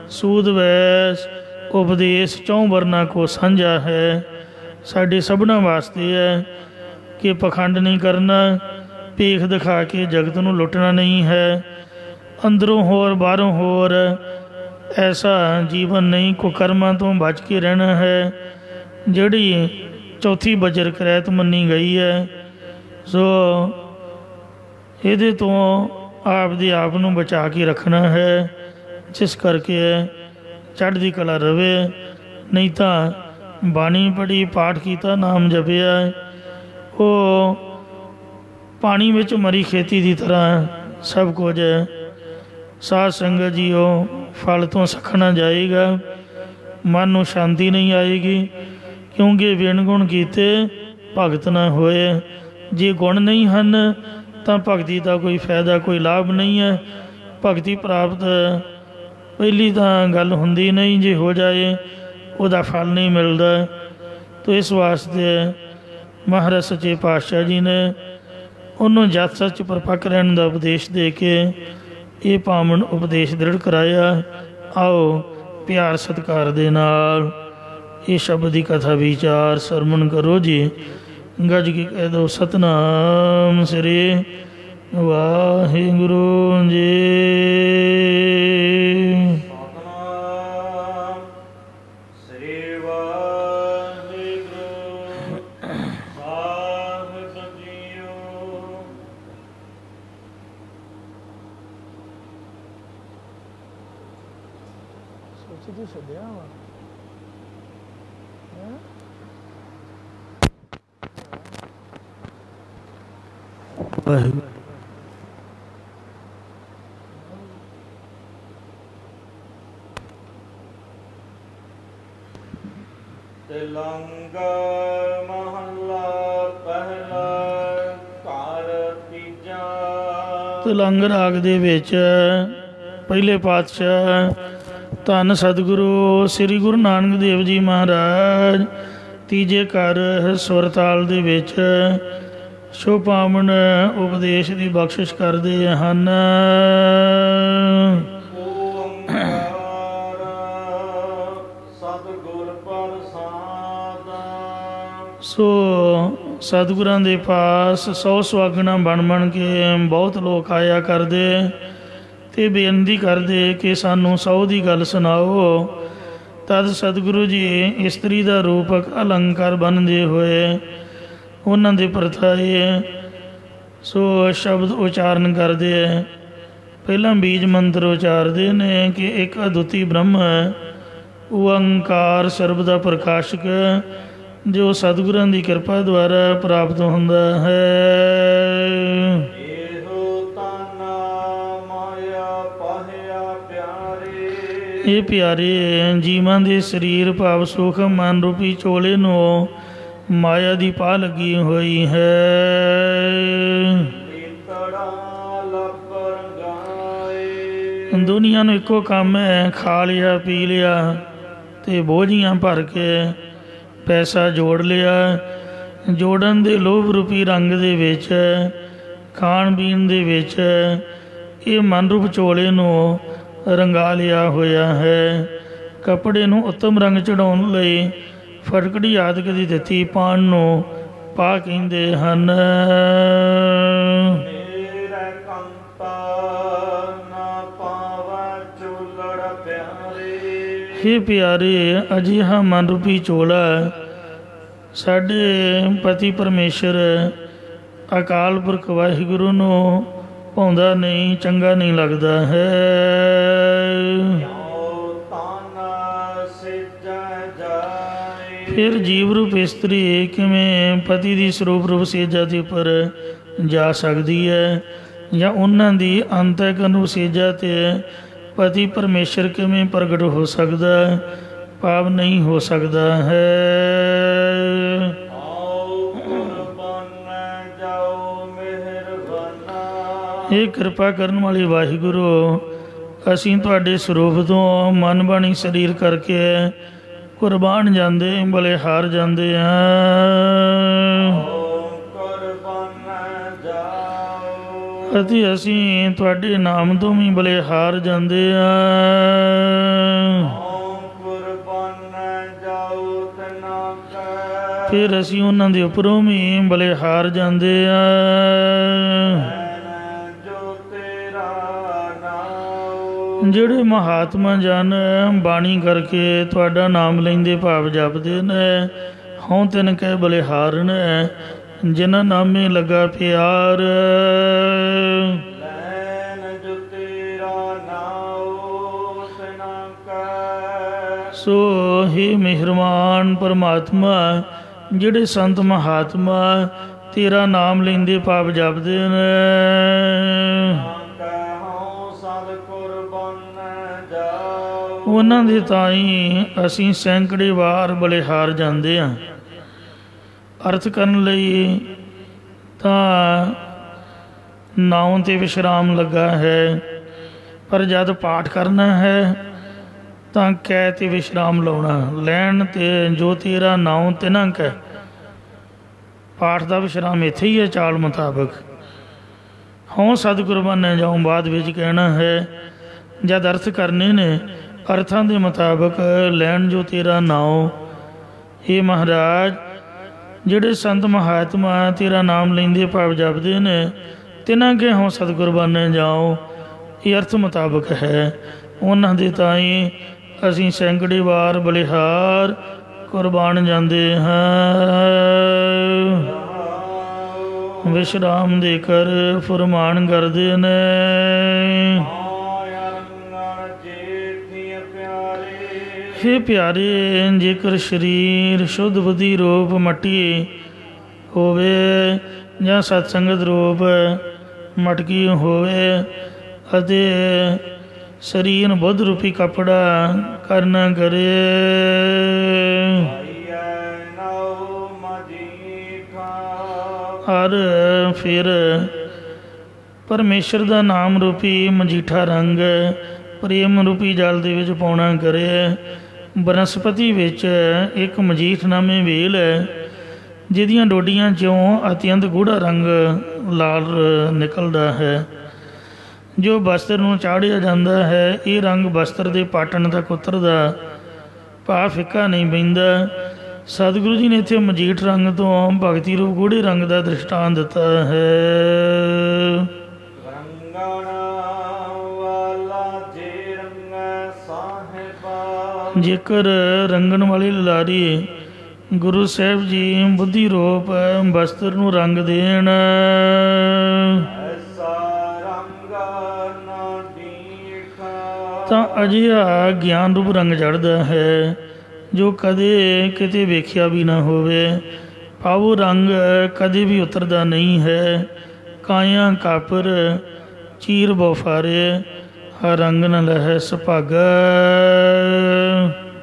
ਸੂਦ ਵੈਸ ਉਪਦੇਸ਼ ਚੌਂ ਵਰਨਾ ਕੋ ਸਾਂਝਾ ਹੈ। ਸਾਡੇ ਸਭਨਾਂ ਵਾਸਤੇ ਹੈ ਕਿ ਪਖੰਡ ਨਹੀਂ ਕਰਨਾ, ਭੇਖ ਦਿਖਾ ਕੇ ਜਗਤ ਨੂੰ ਲੁੱਟਣਾ ਨਹੀਂ ਹੈ, ਅੰਦਰੋਂ ਹੋਰ ਬਾਹਰੋਂ ਹੋਰ ਐਸਾ ਜੀਵਨ ਨਹੀਂ, ਕੁਕਰਮਾਂ ਤੋਂ ਬਚ ਕੇ ਰਹਿਣਾ ਹੈ, ਜਿਹੜੀ ਚੌਥੀ ਬਜਰ ਕਰੈਤ ਮੰਨੀ ਗਈ ਹੈ। ਸੋ ਇਹਦੇ ਤੋਂ ਆਪਦੇ ਆਪ ਨੂੰ ਬਚਾ ਕੇ ਰੱਖਣਾ ਹੈ, ਜਿਸ ਕਰਕੇ ਚੜ੍ਹਦੀ ਕਲਾ ਰਵੇ। ਨਹੀਂ ਤਾਂ ਬਾਣੀ ਪੜ੍ਹੀ, ਪਾਠ ਕੀਤਾ, ਨਾਮ ਜਪਿਆ, ਉਹ ਪਾਣੀ ਵਿੱਚ ਮਰੀ ਖੇਤੀ ਦੀ ਤਰ੍ਹਾਂ ਸਭ ਕੁਝ ਸਾਧ ਸੰਗਤ ਜੀਓ ਫਲ ਤੋਂ ਸੱਖਣਾ ਜਾਏਗਾ, ਮਨ ਨੂੰ ਸ਼ਾਂਤੀ ਨਹੀਂ ਆਏਗੀ, ਕਿਉਂਕਿ ਵਿਣ ਗੁਣ ਕੀਤੇ ਭਗਤ ਨਾ ਹੋਏ। ਜੇ ਗੁਣ ਨਹੀਂ ਹਨ ਤਾਂ ਭਗਤੀ ਦਾ ਕੋਈ ਫਾਇਦਾ, ਕੋਈ ਲਾਭ ਨਹੀਂ ਹੈ। ਭਗਤੀ ਪ੍ਰਾਪਤ ਪਹਿਲੀ ਤਾਂ ਗੱਲ ਹੁੰਦੀ ਨਹੀਂ, ਜੇ ਹੋ ਜਾਏ ਉਹਦਾ ਫਲ ਨਹੀਂ ਮਿਲਦਾ। ਤੋ ਇਸ ਵਾਸਤੇ ਮਹਾਰਾਜ ਸੱਚੇ ਪਾਤਸ਼ਾਹ ਜੀ ਨੇ ਉਹਨੂੰ ਜਤ ਸੱਚ ਪਰਪੱਕ ਰਹਿਣ ਦਾ ਉਪਦੇਸ਼ ਦੇ ਕੇ ਇਹ ਪਾਵਨ ਉਪਦੇਸ਼ ਦ੍ਰਿੜ ਕਰਾਇਆ। ਆਓ ਪਿਆਰ ਸਤਿਕਾਰ ਦੇ ਨਾਲ ਇਹ ਸ਼ਬਦ ਦੀ ਕਥਾ ਵਿਚਾਰ ਸਰਵਣ ਕਰੋ ਜੀ। ਗੱਜ ਕੇ ਕਹਿ ਦਿਓ ਸਤਿਨਾਮ ਸ੍ਰੀ ਵਾਹਿਗੁਰੂ ਜੀ। ਤਿਲੰਗ ਮਹੱਲਾ ਪਹਿਲਾ ਘਰ ਤੀਜਾ। ਤਿਲੰਗ ਰਾਗ ਦੇ ਵਿੱਚ ਪਹਿਲੇ ਪਾਤਸ਼ਾਹ ਧੰਨ ਸਤਿਗੁਰੂ ਸ੍ਰੀ ਗੁਰੂ ਨਾਨਕ ਦੇਵ ਜੀ ਮਹਾਰਾਜ ਤੀਜੇ ਘਰ ਸੁਰਤਾਲ ਦੇ ਵਿੱਚ ਸ਼ੁਭ ਪਾਵਨ ਉਪਦੇਸ਼ ਦੀ ਬਖਸ਼ਿਸ਼ ਕਰਦੇ ਹਨ। ਸੋ ਸਤਿਗੁਰਾਂ ਦੇ ਪਾਸ 100 ਸੁਹਾਗਣਾ ਬਣ ਕੇ ਬਹੁਤ ਲੋਕ ਆਇਆ ਕਰਦੇ ਅਤੇ ਬੇਨਤੀ ਕਰਦੇ ਕਿ ਸਾਨੂੰ 100 ਦੀ ਗੱਲ ਸੁਣਾਓ। ਤਦ ਸਤਿਗੁਰੂ ਜੀ ਇਸਤਰੀ ਦਾ ਰੂਪਕ ਅਲੰਕਾਰ ਬੰਨ੍ਹਦੇ ਹੋਏ ਉਹਨਾਂ ਦੇ ਪਰਥਾਏ ਸੋ ਸ਼ਬਦ ਉਚਾਰਨ ਕਰਦੇ। ਪਹਿਲਾਂ ਬੀਜ ਮੰਤਰ ਉਚਾਰਦੇ ਨੇ ਕਿ ਇੱਕ ਅਦੁੱਤੀ ਬ੍ਰਹਮ ਹੈ, ਓਅੰਕਾਰ ਸਰਬ ਦਾ ਪ੍ਰਕਾਸ਼ਕ, ਜੋ ਸਤਿਗੁਰਾਂ ਦੀ ਕਿਰਪਾ ਦੁਆਰਾ ਪ੍ਰਾਪਤ ਹੁੰਦਾ ਹੈ। ਇਹ ਪਿਆਰੇ ਜੀਵਾਂ ਦੇ ਸਰੀਰ ਭਾਵ ਸੁਖ ਮਨ ਰੂਪੀ ਚੋਲੇ ਨੂੰ ਮਾਇਆ ਦੀ ਪਾ ਲੱਗੀ ਹੋਈ ਹੈ। ਦੁਨੀਆ ਨੂੰ ਇੱਕੋ ਕੰਮ ਹੈ, ਖਾ ਲਿਆ ਪੀ ਲਿਆ ਅਤੇ ਬੋਝੀਆਂ ਭਰ ਕੇ ਪੈਸਾ ਜੋੜ ਲਿਆ। ਜੋੜਨ ਦੇ ਲੋਭ ਰੂਪੀ ਰੰਗ ਦੇ ਵਿੱਚ, ਖਾਣ ਪੀਣ ਦੇ ਵਿੱਚ ਇਹ ਮਨ ਰੂਪ ਚੋਲੇ ਨੂੰ ਰੰਗਾ ਲਿਆ ਹੋਇਆ ਹੈ। ਕੱਪੜੇ ਨੂੰ ਉੱਤਮ ਰੰਗ ਚੜਾਉਣ ਲਈ ਫਟਕੜੀ ਆਦਿਕ ਦੀ ਦਿੱਤੀ ਪਾਣ ਨੂੰ ਪਾ ਕਹਿੰਦੇ ਹਨ। ਹੇ ਪਿਆਰੇ, ਅਜਿਹਾ ਮਨ ਰੂਪੀ ਚੋਲਾ ਸਾਡੇ ਪਤੀ ਪਰਮੇਸ਼ਰ ਅਕਾਲ ਪੁਰਖ ਵਾਹਿਗੁਰੂ ਨੂੰ ਪਾਉਂਦਾ ਨਹੀਂ, ਚੰਗਾ ਨਹੀਂ ਲੱਗਦਾ ਹੈ। ਫਿਰ ਜੀਵ ਰੂਪ ਇਸਤਰੀ ਕਿਵੇਂ ਪਤੀ ਦੀ ਸਰੂਪ ਰੂਪ ਸੇਜਾ ਦੇ ਉੱਪਰ ਜਾ ਸਕਦੀ ਹੈ, ਜਾਂ ਉਹਨਾਂ ਦੀ ਅੰਤਿਕਰਨ ਰੂਪ ਸੇਜਾ 'ਤੇ ਪਤੀ ਪਰਮੇਸ਼ਰ ਕਿਵੇਂ ਪ੍ਰਗਟ ਹੋ ਸਕਦਾ, ਭਾਵ ਨਹੀਂ ਹੋ ਸਕਦਾ ਹੈ। ਇਹ ਕਿਰਪਾ ਕਰਨ ਵਾਲੇ ਵਾਹਿਗੁਰੂ, ਅਸੀਂ ਤੁਹਾਡੇ ਸਰੂਪ ਤੋਂ ਮਨ ਬਾਣੀ ਸਰੀਰ ਕਰਕੇ ਕੁਰਬਾਨ ਜਾਂਦੇ, ਭਲੇ ਹਾਰ ਜਾਂਦੇ ਹਾਂ। ਅਤੇ ਅਸੀਂ ਤੁਹਾਡੇ ਨਾਮ ਤੋਂ ਵੀ ਭਲੇ ਹਾਰ ਜਾਂਦੇ ਹਾਂ। ਫਿਰ ਅਸੀਂ ਉਹਨਾਂ ਦੇ ਉੱਪਰੋਂ ਵੀ ਭਲੇ ਹਾਰ ਜਾਂਦੇ ਹਾਂ। ਜਿਹੜੇ ਮਹਾਤਮਾ ਜਨ ਬਾਣੀ ਕਰਕੇ ਤੁਹਾਡਾ ਨਾਮ ਲੈਂਦੇ ਭਾਵ ਜਪਦੇ ਨੇ, ਹਉ ਤਿਨ ਕਹਿ ਬਲਿਹਾਰਨ, ਜਿਨ੍ਹਾਂ ਨਾਮੇ ਲੱਗਾ ਪਿਆਰ। ਸੋ ਹੀ ਮਿਹਰਬਾਨ ਪਰਮਾਤਮਾ, ਜਿਹੜੇ ਸੰਤ ਮਹਾਤਮਾ ਤੇਰਾ ਨਾਮ ਲੈਂਦੇ ਭਾਵ ਜਪਦੇ ਨੇ, ਉਹਨਾਂ ਦੇ ਤਾਈਂ ਅਸੀਂ ਸੈਂਕੜੇ ਵਾਰ ਬਲਿਹਾਰ ਜਾਂਦੇ ਹਾਂ। ਅਰਥ ਕਰਨ ਲਈ ਤਾਂ ਨਾਉ 'ਤੇ ਵਿਸ਼ਰਾਮ ਲੱਗਾ ਹੈ, ਪਰ ਜਦ ਪਾਠ ਕਰਨਾ ਹੈ ਤਾਂ ਕਹਿ 'ਤੇ ਵਿਸ਼ਰਾਮ ਲਾਉਣਾ। ਲੈਣ 'ਤੇ ਜੋ ਤੇਰਾ ਨਾਉ ਤਿਨੰਕ ਹੈ, ਪਾਠ ਦਾ ਵਿਸ਼ਰਾਮ ਇੱਥੇ ਹੀ ਹੈ ਚਾਲ ਮੁਤਾਬਕ। ਹਉ ਸਤਿਗੁਰ ਬਣ ਜਾਉ ਬਾਅਦ ਵਿੱਚ ਕਹਿਣਾ ਹੈ। ਜਦ ਅਰਥ ਕਰਨੇ ਨੇ, ਅਰਥਾਂ ਦੇ ਮੁਤਾਬਕ ਲੈਣ ਜੋ ਤੇਰਾ ਨਾਉ। ਇਹ ਮਹਾਰਾਜ, ਜਿਹੜੇ ਸੰਤ ਮਹਾਤਮਾ ਤੇਰਾ ਨਾਮ ਲੈਂਦੇ ਭਾਵ ਜਪਦੇ ਨੇ, ਤਿਨਾਂ ਕੇ ਹਉ ਸਤਿਗੁਰ ਬਣ ਜਾਓ, ਇਹ ਅਰਥ ਮੁਤਾਬਕ ਹੈ। ਉਹਨਾਂ ਦੇ ਤਾਈਂ ਅਸੀਂ ਸੈਂਕੜੇ ਵਾਰ ਬਲਿਹਾਰ ਕੁਰਬਾਨ ਜਾਂਦੇ ਹਾਂ। ਵਿਸ਼ਰਾਮ ਦੇ ਕਰ ਫੁਰਮਾਨ ਕਰਦੇ ਨੇ। ਹੇ ਪਿਆਰੇ, ਜੇਕਰ ਸਰੀਰ ਸ਼ੁੱਧ ਬੁੱਧੀ ਰੂਪ ਮੱਟੀ ਹੋਵੇ ਜਾਂ ਸਤਸੰਗਤ ਰੂਪ ਮਟਕੀ ਹੋਵੇ, ਅਤੇ ਸਰੀਰ ਬੁੱਧ ਰੂਪੀ ਕੱਪੜਾ ਕਰਨਾ ਕਰੇ, ਔਰ ਫਿਰ ਪਰਮੇਸ਼ਰ ਦਾ ਨਾਮ ਰੂਪੀ ਮਜੀਠਾ ਰੰਗ ਪ੍ਰੇਮ ਰੂਪੀ ਜਲ ਦੇ ਵਿੱਚ ਪਾਉਣਾ ਕਰੇ। ਬਨਸਪਤੀ ਵਿੱਚ ਇੱਕ ਮਜੀਠ ਨਾਮੇ ਵੇਲ ਹੈ, ਜਿਹਦੀਆਂ ਡੋਡੀਆਂ 'ਚੋਂ ਅਤਿਅੰਤ ਗੂੜਾ ਰੰਗ ਲਾਲ ਨਿਕਲਦਾ ਹੈ, ਜੋ ਬਸਤਰ ਨੂੰ ਚਾੜ੍ਹਿਆ ਜਾਂਦਾ ਹੈ। ਇਹ ਰੰਗ ਬਸਤਰ ਦੇ ਪਾਟਣ ਤੱਕ ਉਤਰਦਾ, ਭਾਵ ਫਿੱਕਾ ਨਹੀਂ ਪੈਂਦਾ। ਸਤਿਗੁਰੂ ਜੀ ਨੇ ਇੱਥੇ ਮਜੀਠ ਰੰਗ ਤੋਂ ਭਗਤੀ ਰੂਪ ਗੂੜੇ ਰੰਗ ਦਾ ਦ੍ਰਿਸ਼ਟਾਂਤ ਦਿੱਤਾ ਹੈ। ਜੇਕਰ ਰੰਗਣ ਵਾਲੇ ਲਾਰੀ ਗੁਰੂ ਸਾਹਿਬ ਜੀ ਬੁੱਧੀ ਰੂਪ ਬਸਤਰ ਨੂੰ ਰੰਗ ਦੇਣ, ਤਾਂ ਅਜਿਹਾ ਗਿਆਨ ਰੂਪ ਰੰਗ ਚੜ੍ਹਦਾ ਹੈ, ਜੋ ਕਦੇ ਕਿਤੇ ਵੇਖਿਆ ਵੀ ਨਾ ਹੋਵੇ। ਭਾਵ ਰੰਗ ਕਦੇ ਵੀ ਉਤਰਦਾ ਨਹੀਂ ਹੈ। ਕਾਇਆ ਕਾਪਰ ਚੀਰ ਬੋਫਾਰੇ, ਰੰਗ ਨ ਲਹੈ ਸੁਭਾਗੈ।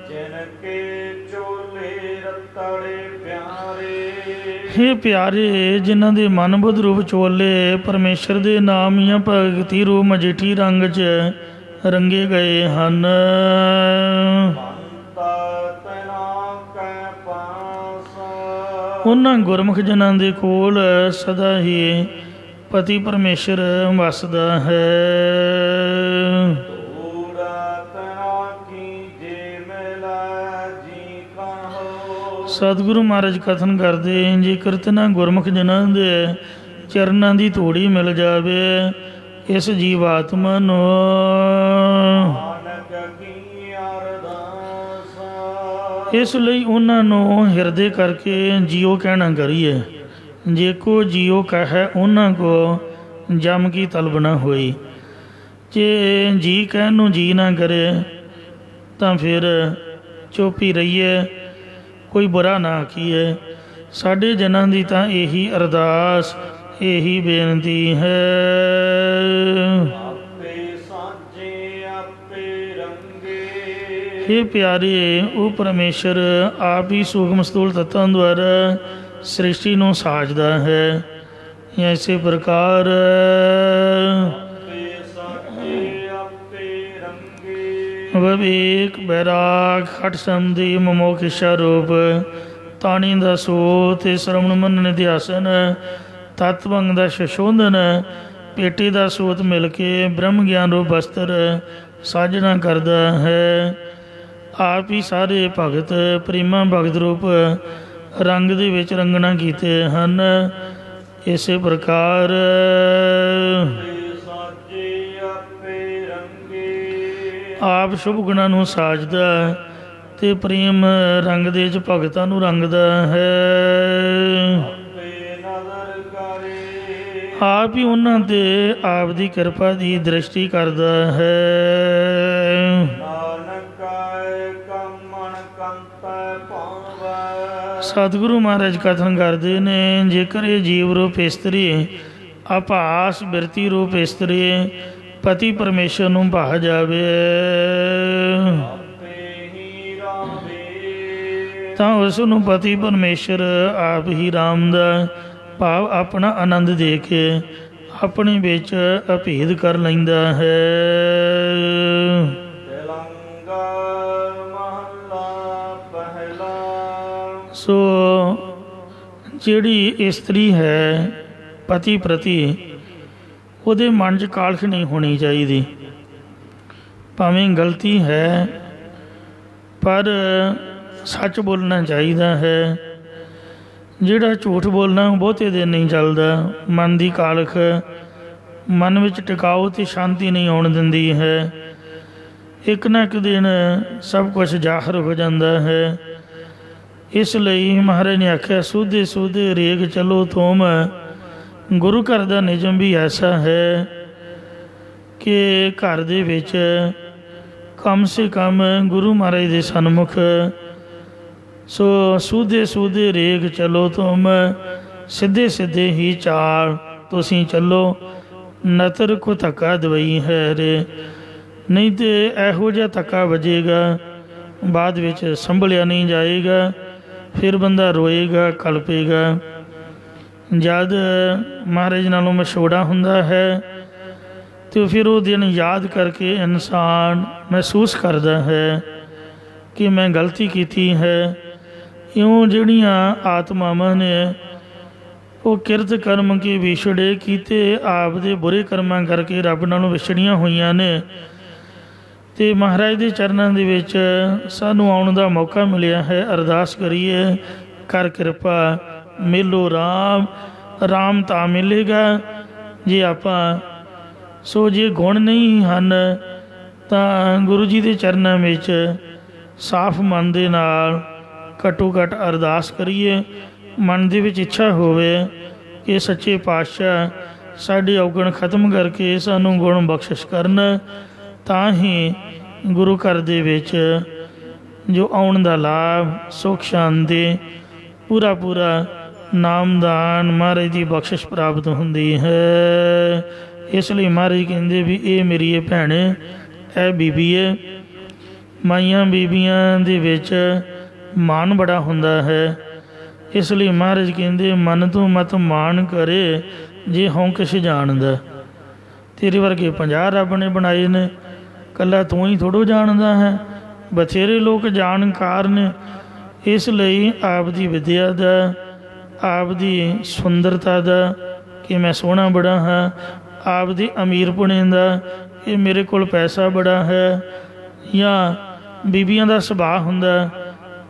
ਜਿਨ ਕੇ ਚੋਲੇ ਰਤੜੇ ਪਿਆਰੇ। ਹੇ ਪਿਆਰੇ, ਜਿਨ੍ਹਾਂ ਦੇ ਮਨ ਬੁੱਧ ਰੂਪ ਚੋਲੇ ਪਰਮੇਸ਼ਰ ਦੇ ਨਾਮ ਜਾਂ ਭਗਤੀ ਰੂਪ ਮਜੀਠੀ ਰੰਗ 'ਚ ਰੰਗੇ ਗਏ ਹਨ। ਉਹਨਾਂ ਗੁਰਮੁਖ ਜਨਾਂ ਦੇ ਕੋਲ ਸਦਾ ਹੀ ਪਤੀ ਪਰਮੇਸ਼ਰ ਵਸਦਾ ਹੈ। ਸਤਿਗੁਰੂ ਮਹਾਰਾਜ ਕਥਨ ਕਰਦੇ, ਜੇਕਰ ਤਿਨਾਂ ਗੁਰਮੁਖ ਜਨਾਂ ਦੇ ਚਰਨਾਂ ਦੀ ਧੂੜੀ ਮਿਲ ਜਾਵੇ ਇਸ ਜੀਵ ਆਤਮਾ ਨੂੰ, ਇਸ ਲਈ ਉਹਨਾਂ ਨੂੰ ਹਿਰਦੇ ਕਰਕੇ ਜੀਓ ਕਹਿਣਾ ਕਰੀਏ। ਜੇ ਕੋ ਜੀਓ ਕਹੈ ਉਹਨਾਂ ਕੋ ਜਮ ਕੀ ਤਲਬ ਨਾ ਹੋਈ। ਜੇ ਜੀ ਕਹਿਣ ਨੂੰ ਜੀ ਨਾ ਕਰੇ ਤਾਂ ਫਿਰ ਚੁੱਪ ਹੀ ਰਹੀਏ, ਕੋਈ ਬੁਰਾ ਨਾ ਆਖੀਏ। ਸਾਡੇ ਜਨਾਂ ਦੀ ਤਾਂ ਇਹੀ ਅਰਦਾਸ, ਇਹੀ ਬੇਨਤੀ ਹੈ। हे प्यारे, ਉਹ ਪਰਮੇਸ਼ਰ ਆਪ ਹੀ ਸੂਖਮ ਸਥੂਲ ਤੱਤਾਂ ਦੁਆਰਾ ਸ੍ਰਿਸ਼ਟੀ ਨੂੰ ਸਾਜਦਾ ਹੈ। ਇਸੇ ਪ੍ਰਕਾਰ ਵਿਵੇਕ ਬੈਰਾਗ ਖਟ ਸਮਧੀ ਮਮੋਖ ਇੱਛਾ ਰੂਪ ਤਾਣੀ ਦਾ ਸੋਤ ਤੇ ਸਰਵਣ ਮਨ ਨਿਧਿਆਸਨ ਤਤਵੰਗ ਦਾ ਸ਼ਸ਼ੋਧਨ ਪੇਟੀ ਦਾ ਸੋਤ ਮਿਲ ਕੇ ਬ੍ਰਹਮ ਗਿਆਨ ਰੂਪ ਬਸਤਰ ਸਾਜਣਾ ਕਰਦਾ ਹੈ। ਆਪ ਹੀ ਸਾਰੇ ਭਗਤ ਪ੍ਰੇਮਾ ਭਗਤ ਰੂਪ ਰੰਗ ਦੇ ਵਿੱਚ ਰੰਗਣਾ ਕੀਤੇ ਹਨ। ਇਸੇ ਪ੍ਰਕਾਰ ਆਪ ਸ਼ੁਭ ਗੁਣਾਂ ਨੂੰ ਸਾਜਦਾ ਤੇ ਪ੍ਰੇਮ ਰੰਗ ਦੇ ਵਿੱਚ ਭਗਤਾਂ ਨੂੰ ਰੰਗਦਾ ਹੈ। ਆਪ ਹੀ ਉਹਨਾਂ ਤੇ ਆਪ ਦੀ ਕਿਰਪਾ ਦੀ ਦ੍ਰਿਸ਼ਟੀ ਕਰਦਾ ਹੈ। ਸਤਿਗੁਰੂ ਮਹਾਰਾਜ ਕਥਨ ਕਰਦੇ ਨੇ, ਜੇਕਰ ਇਹ ਜੀਵ ਰੂਪ ਇਸਤਰੀ ਆਭਾਸ ਬਿਰਤੀ ਰੂਪ ਇਸਤਰੀ ਪਤੀ ਪਰਮੇਸ਼ਰ ਨੂੰ ਭਾ ਜਾਵੇ ਤਾਂ ਉਸ ਨੂੰ ਪਤੀ ਪਰਮੇਸ਼ਰ ਆਪ ਹੀ ਰਾਮ ਦਾ ਭਾਵ ਆਪਣਾ ਆਨੰਦ ਦੇ ਕੇ ਆਪਣੇ ਵਿੱਚ ਅਭੇਦ ਕਰ ਲੈਂਦਾ ਹੈ। ਸੋ ਜਿਹੜੀ ਇਸਤਰੀ ਹੈ ਪਤੀ ਪ੍ਰਤੀ ਉਹਦੇ ਮਨ 'ਚ ਕਾਲਖ ਨਹੀਂ ਹੋਣੀ ਚਾਹੀਦੀ। ਭਾਵੇਂ ਗਲਤੀ ਹੈ ਪਰ ਸੱਚ ਬੋਲਣਾ ਚਾਹੀਦਾ ਹੈ। ਜਿਹੜਾ ਝੂਠ ਬੋਲਣਾ ਬਹੁਤੇ ਦਿਨ ਨਹੀਂ ਚੱਲਦਾ। ਮਨ ਦੀ ਕਾਲਖ ਮਨ ਵਿੱਚ ਟਿਕਾਓ ਅਤੇ ਸ਼ਾਂਤੀ ਨਹੀਂ ਆਉਣ ਦਿੰਦੀ ਹੈ। ਇੱਕ ਨਾ ਇੱਕ ਦਿਨ ਸਭ ਕੁਝ ਜ਼ਾਹਰ ਹੋ ਜਾਂਦਾ ਹੈ। ਇਸ ਲਈ ਮਹਾਰਾਜ ਨੇ ਆਖਿਆ, ਸੂਧੇ ਸੂਧੇ ਰੇਗ ਚਲੋ ਤੁਮ। ਗੁਰੂ ਘਰ ਦਾ ਨਿਯਮ ਵੀ ਐਸਾ ਹੈ ਕਿ ਘਰ ਦੇ ਵਿੱਚ ਕਮ ਸੇ ਕਮ ਗੁਰੂ ਮਹਾਰਾਜ ਦੇ ਸਨਮੁਖ ਸੋ ਸੂਧੇ ਸੂਧੇ ਰੇਗ ਚਲੋ ਤੁਮ, ਸਿੱਧੇ ਸਿੱਧੇ ਹੀ ਚਾਲ ਤੁਸੀਂ ਚੱਲੋ। ਨਤਰ ਕੋ ਧੱਕਾ ਦਵਾਈ ਹੈ ਰੇ, ਨਹੀਂ ਤਾਂ ਇਹੋ ਜਿਹਾ ਧੱਕਾ ਵੱਜੇਗਾ ਬਾਅਦ ਵਿੱਚ ਸੰਭਲਿਆ ਨਹੀਂ ਜਾਏਗਾ। ਫਿਰ ਬੰਦਾ ਰੋਏਗਾ, ਕਲਪੇਗਾ। ਜਦ ਮਹਾਰਾਜ ਨਾਲੋਂ ਮਛੋੜਾ ਹੁੰਦਾ ਹੈ ਅਤੇ ਫਿਰ ਉਹ ਦਿਨ ਯਾਦ ਕਰਕੇ ਇਨਸਾਨ ਮਹਿਸੂਸ ਕਰਦਾ ਹੈ ਕਿ ਮੈਂ ਗਲਤੀ ਕੀਤੀ ਹੈ। ਇਉਂ ਜਿਹੜੀਆਂ ਆਤਮਾਵਾਂ ਨੇ ਉਹ ਕਿਰਤ ਕਰਮ ਕੇ ਵਿਛੜੇ ਕੀਤੇ, ਆਪ ਦੇ ਬੁਰੇ ਕਰਮਾਂ ਕਰਕੇ ਰੱਬ ਨਾਲੋਂ ਵਿਛੜੀਆਂ ਹੋਈਆਂ ਨੇ। ਅਤੇ ਮਹਾਰਾਜ ਦੇ ਚਰਨਾਂ ਦੇ ਵਿੱਚ ਸਾਨੂੰ ਆਉਣ ਦਾ ਮੌਕਾ ਮਿਲਿਆ ਹੈ। ਅਰਦਾਸ ਕਰੀਏ, ਕਰ ਕਿਰਪਾ ਮਿਲੋ ਰਾਮ। ਰਾਮ ਤਾਂ ਮਿਲੇਗਾ ਜੇ ਆਪਾਂ ਸੋ ਜੇ ਗੁਣ ਨਹੀਂ ਹਨ ਤਾਂ ਗੁਰੂ ਜੀ ਦੇ ਚਰਨਾਂ ਵਿੱਚ ਸਾਫ਼ ਮਨ ਦੇ ਨਾਲ ਘੱਟੋ ਘੱਟ ਅਰਦਾਸ ਕਰੀਏ। ਮਨ ਦੇ ਵਿੱਚ ਇੱਛਾ ਹੋਵੇ ਕਿ ਸੱਚੇ ਪਾਤਸ਼ਾਹ ਸਾਡੇ ਔਗਣ ਖਤਮ ਕਰਕੇ ਸਾਨੂੰ ਗੁਣ ਬਖਸ਼ਿਸ਼ ਕਰਨ, ਤਾਂ ਹੀ ਗੁਰੂ ਘਰ ਦੇ ਵਿੱਚ ਜੋ ਆਉਣ ਦਾ ਲਾਭ, ਸੁੱਖ ਸ਼ਾਂਤੀ, ਪੂਰਾ ਨਾਮਦਾਨ, ਮਹਾਰਾਜ ਦੀ ਬਖਸ਼ਿਸ਼ ਪ੍ਰਾਪਤ ਹੁੰਦੀ ਹੈ। इस लिए महाराज कहते भी ये मेरी ये भैन है बीबी है। माइयां बीबियां दे विच मान बड़ा हुंदा है, इसलिए महाराज कहते मन तू मत मान करे जे हों किश जानदा। तेरे वर्गे 50 रब ने बनाए ने, कला तू ही थोड़ो जानदा है, बथेरे लोग जानकार ने। इसलिए आप दी विद्या दा, आप दी सुंदरता दा कि मैं सोहना बड़ा हाँ, आप दी अमीर पुणे दा कि मेरे कोल पैसा बड़ा है, या बीबियां दा सुभाव हुंदा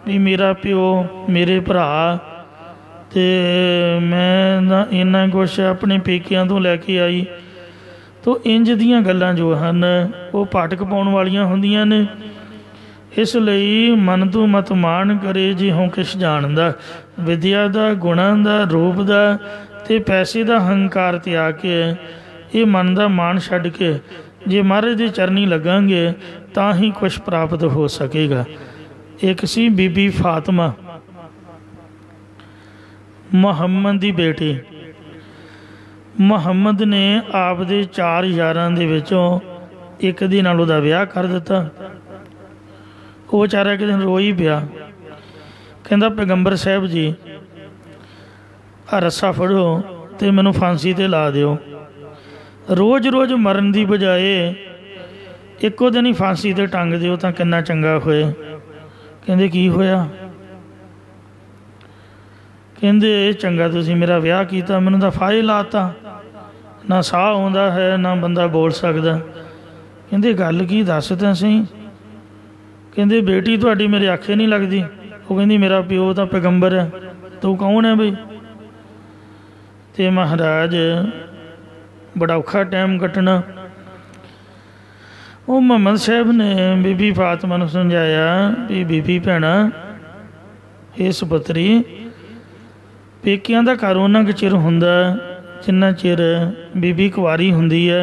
भी मेरा प्यो मेरे भरा ते मैं ना इन्ना कुछ अपने पेकियां तो लैके आई। तो इंज दियां गल्लां जो हन वो पाटक पाउण वालियां हुंदियां ने। इसलिए मन तू मत मान करे जे हों किश जानदा। विद्या दा, गुणां दा, रूप दा ते पैसे दा हंकार त्याग के, ये मन दा मान छड्ड के जे महाराज दे चरनी लगांगे तां ही कुछ प्राप्त हो सकेगा। एक सी बीबी फातिमा, मुहम्मद दी बेटी। मुहम्मद ने आप दे 4 यारां दे विचों एक दे नाल उहदा विआह कर दिता। वो बेचारा एक दिन रोई पिया, कहंदा पैगंबर साहब जी आ रस्सा फड़ो ते मैनू फांसी ते ला दिओ। रोज़ रोज़ मरन की बजाए इक्को दिन ही फांसी ते टंग दिओ तां किन्ना चंगा होए। कहंदे की होया? कहंदे चंगा तुसीं मेरा विआह कीता, मैनूं तां फाहे लाता, ना साह आउंदा है ना बंदा बोल सकदा। कहंदे गल की दस तां सही। कहंदे बेटी तुहाडी मेरे आखे नहीं लगदी। वो कहंदी मेरा प्यो तां पैगंबर है, तू कौन है बई? ते महाराज बड़ा औखा टाइम कटना। वो मुहम्मद साहब ने बीबी फातिमा नूं समझाया भी बीबी भैणा हे सुपुत्री, पेकियां दा घर उन्ना क चिर हुंदा जिन्ना चिर बीबी कुआरी हुंदी है।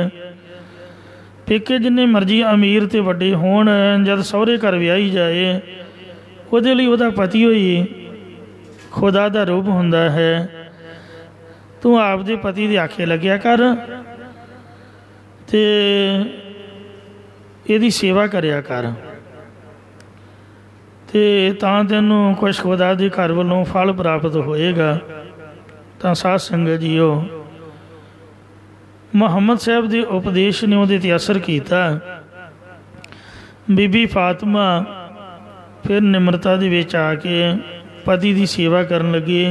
पेके जिन्ने मर्जी अमीर ते वड्डे होण, जद सहुरे घर विआही जाए उहदे लई उहदा पति होई खुदा दा रूप हुंदा है। तू आप दे पति दे आखे लग्या कर ते इहदी सेवा करया कर ते तां तैनूं कुछ खुदा दे घर वल्लों फल प्राप्त होएगा। तां साध संगत जीओ, मुहम्मद साहब के उपदेश ने उहदे ते असर किया। बीबी फातिमा फिर निमरता दे विच आके पति की सेवा करन लगी।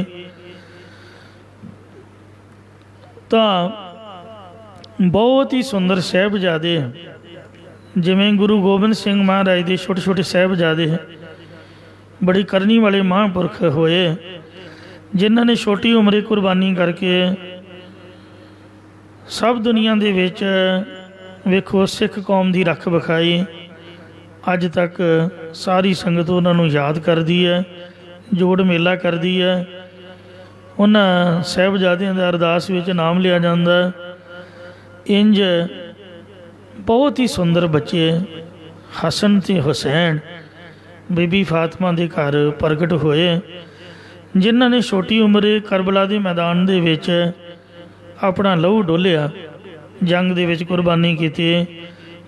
तां बहुत ही सुंदर साहिबजादे जिमें गुरु गोबिंद सिंह महाराज के छोटे छोटे साहिबजादे बड़ी करनी वाले महापुरख होए, जिन्हों ने छोटी उम्रे कुर्बानी करके सब दुनिया दे विच वेखो सिख कौम की रख विखाई। अज तक सारी संगत उन्होंने याद करती है, जोड़ मेला करती है। उन्होंने साहिबजादियों का अरदास विच नाम लिया जाता। इंज बहुत ही सुंदर बच्चे हसन ते हुसैन बीबी फातिमा के घर प्रगट होए, जिन्हों ने छोटी उम्रे करबला के मैदान दे विच अपना लहू डोलिया, जंग दे विच कुर्बानी की।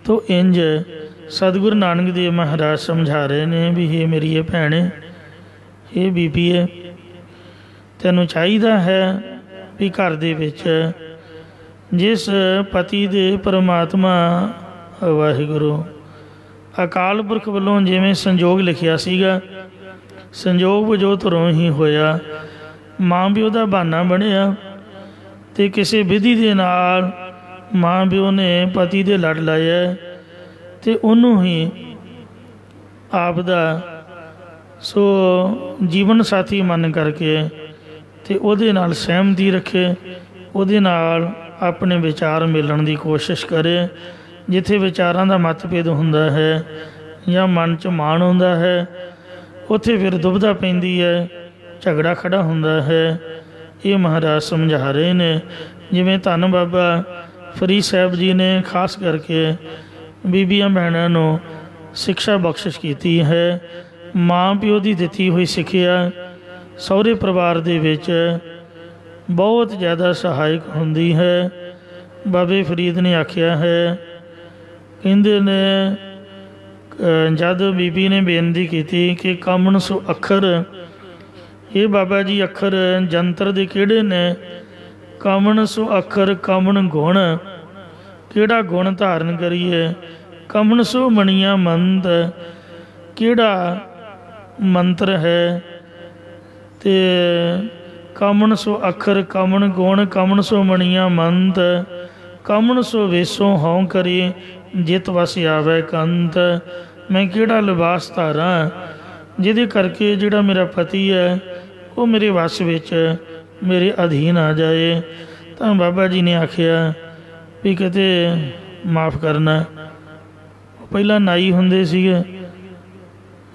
तो इंज सतगुरु नानक देव महाराज समझा रहे ने भी हे मेरी ये भैन, ये बीबी है, तैनूं चाहिदा है भी घर दे विच जिस पति दे परमात्मा वाहिगुरु अकाल पुरख वालों जिवें संजोग लिखिया सीगा, संजोग वजों तुरों ही होया। माँ प्यो का बहाना बनिया ते किसी विधि दे नाल माँ प्यो ने पति दे लड़ लाया ते उन्हों ही आप दा सो जीवन साथी मन करके ते उहदे नाल सहमति रखे, उहदे नाल अपने विचार मिलन की कोशिश करे। जिथे विचारां दा मतभेद हुंदा है या मन च मान हुंदा है, उत्थे फिर दुविधा पैंदी है, झगड़ा खड़ा हुंदा है। ये महाराज समझा रहे ने। जिवें धन बाबा फरीद साहब जी ने खास करके बीबियां भैणां नूं शिक्षा बख्शिश की है। माँ प्यो की दिती हुई सिक्ख्या सहुरे परिवार दे विच बहुत ज़्यादा सहायक हुंदी है। बाबे फरीद ने आख्या है, कहते ने जद बीबी ने बेनती की कि कामन सो अखर, ये बाबा जी अखर जंतर दे किहड़े ने? कामन सो अखर कामन गुण, किहड़ा गुण धारण करिए? कामन सो मणिया मंत, किहड़ा मंत्र है? ते कामन सो अखर कामन गुण, कामन सो मणिया मंत, कामन सो वेसों हों करी, जित वस आवे कंत। मैं किहड़ा लिबास धारा जिहदे करके जिहड़ा मेरा पति है वो मेरे वस विच मेरे अधीन आ जाए। तो बाबा जी ने आखिया भी किते माफ़ करना। पहला नाई हुंदे सीगे,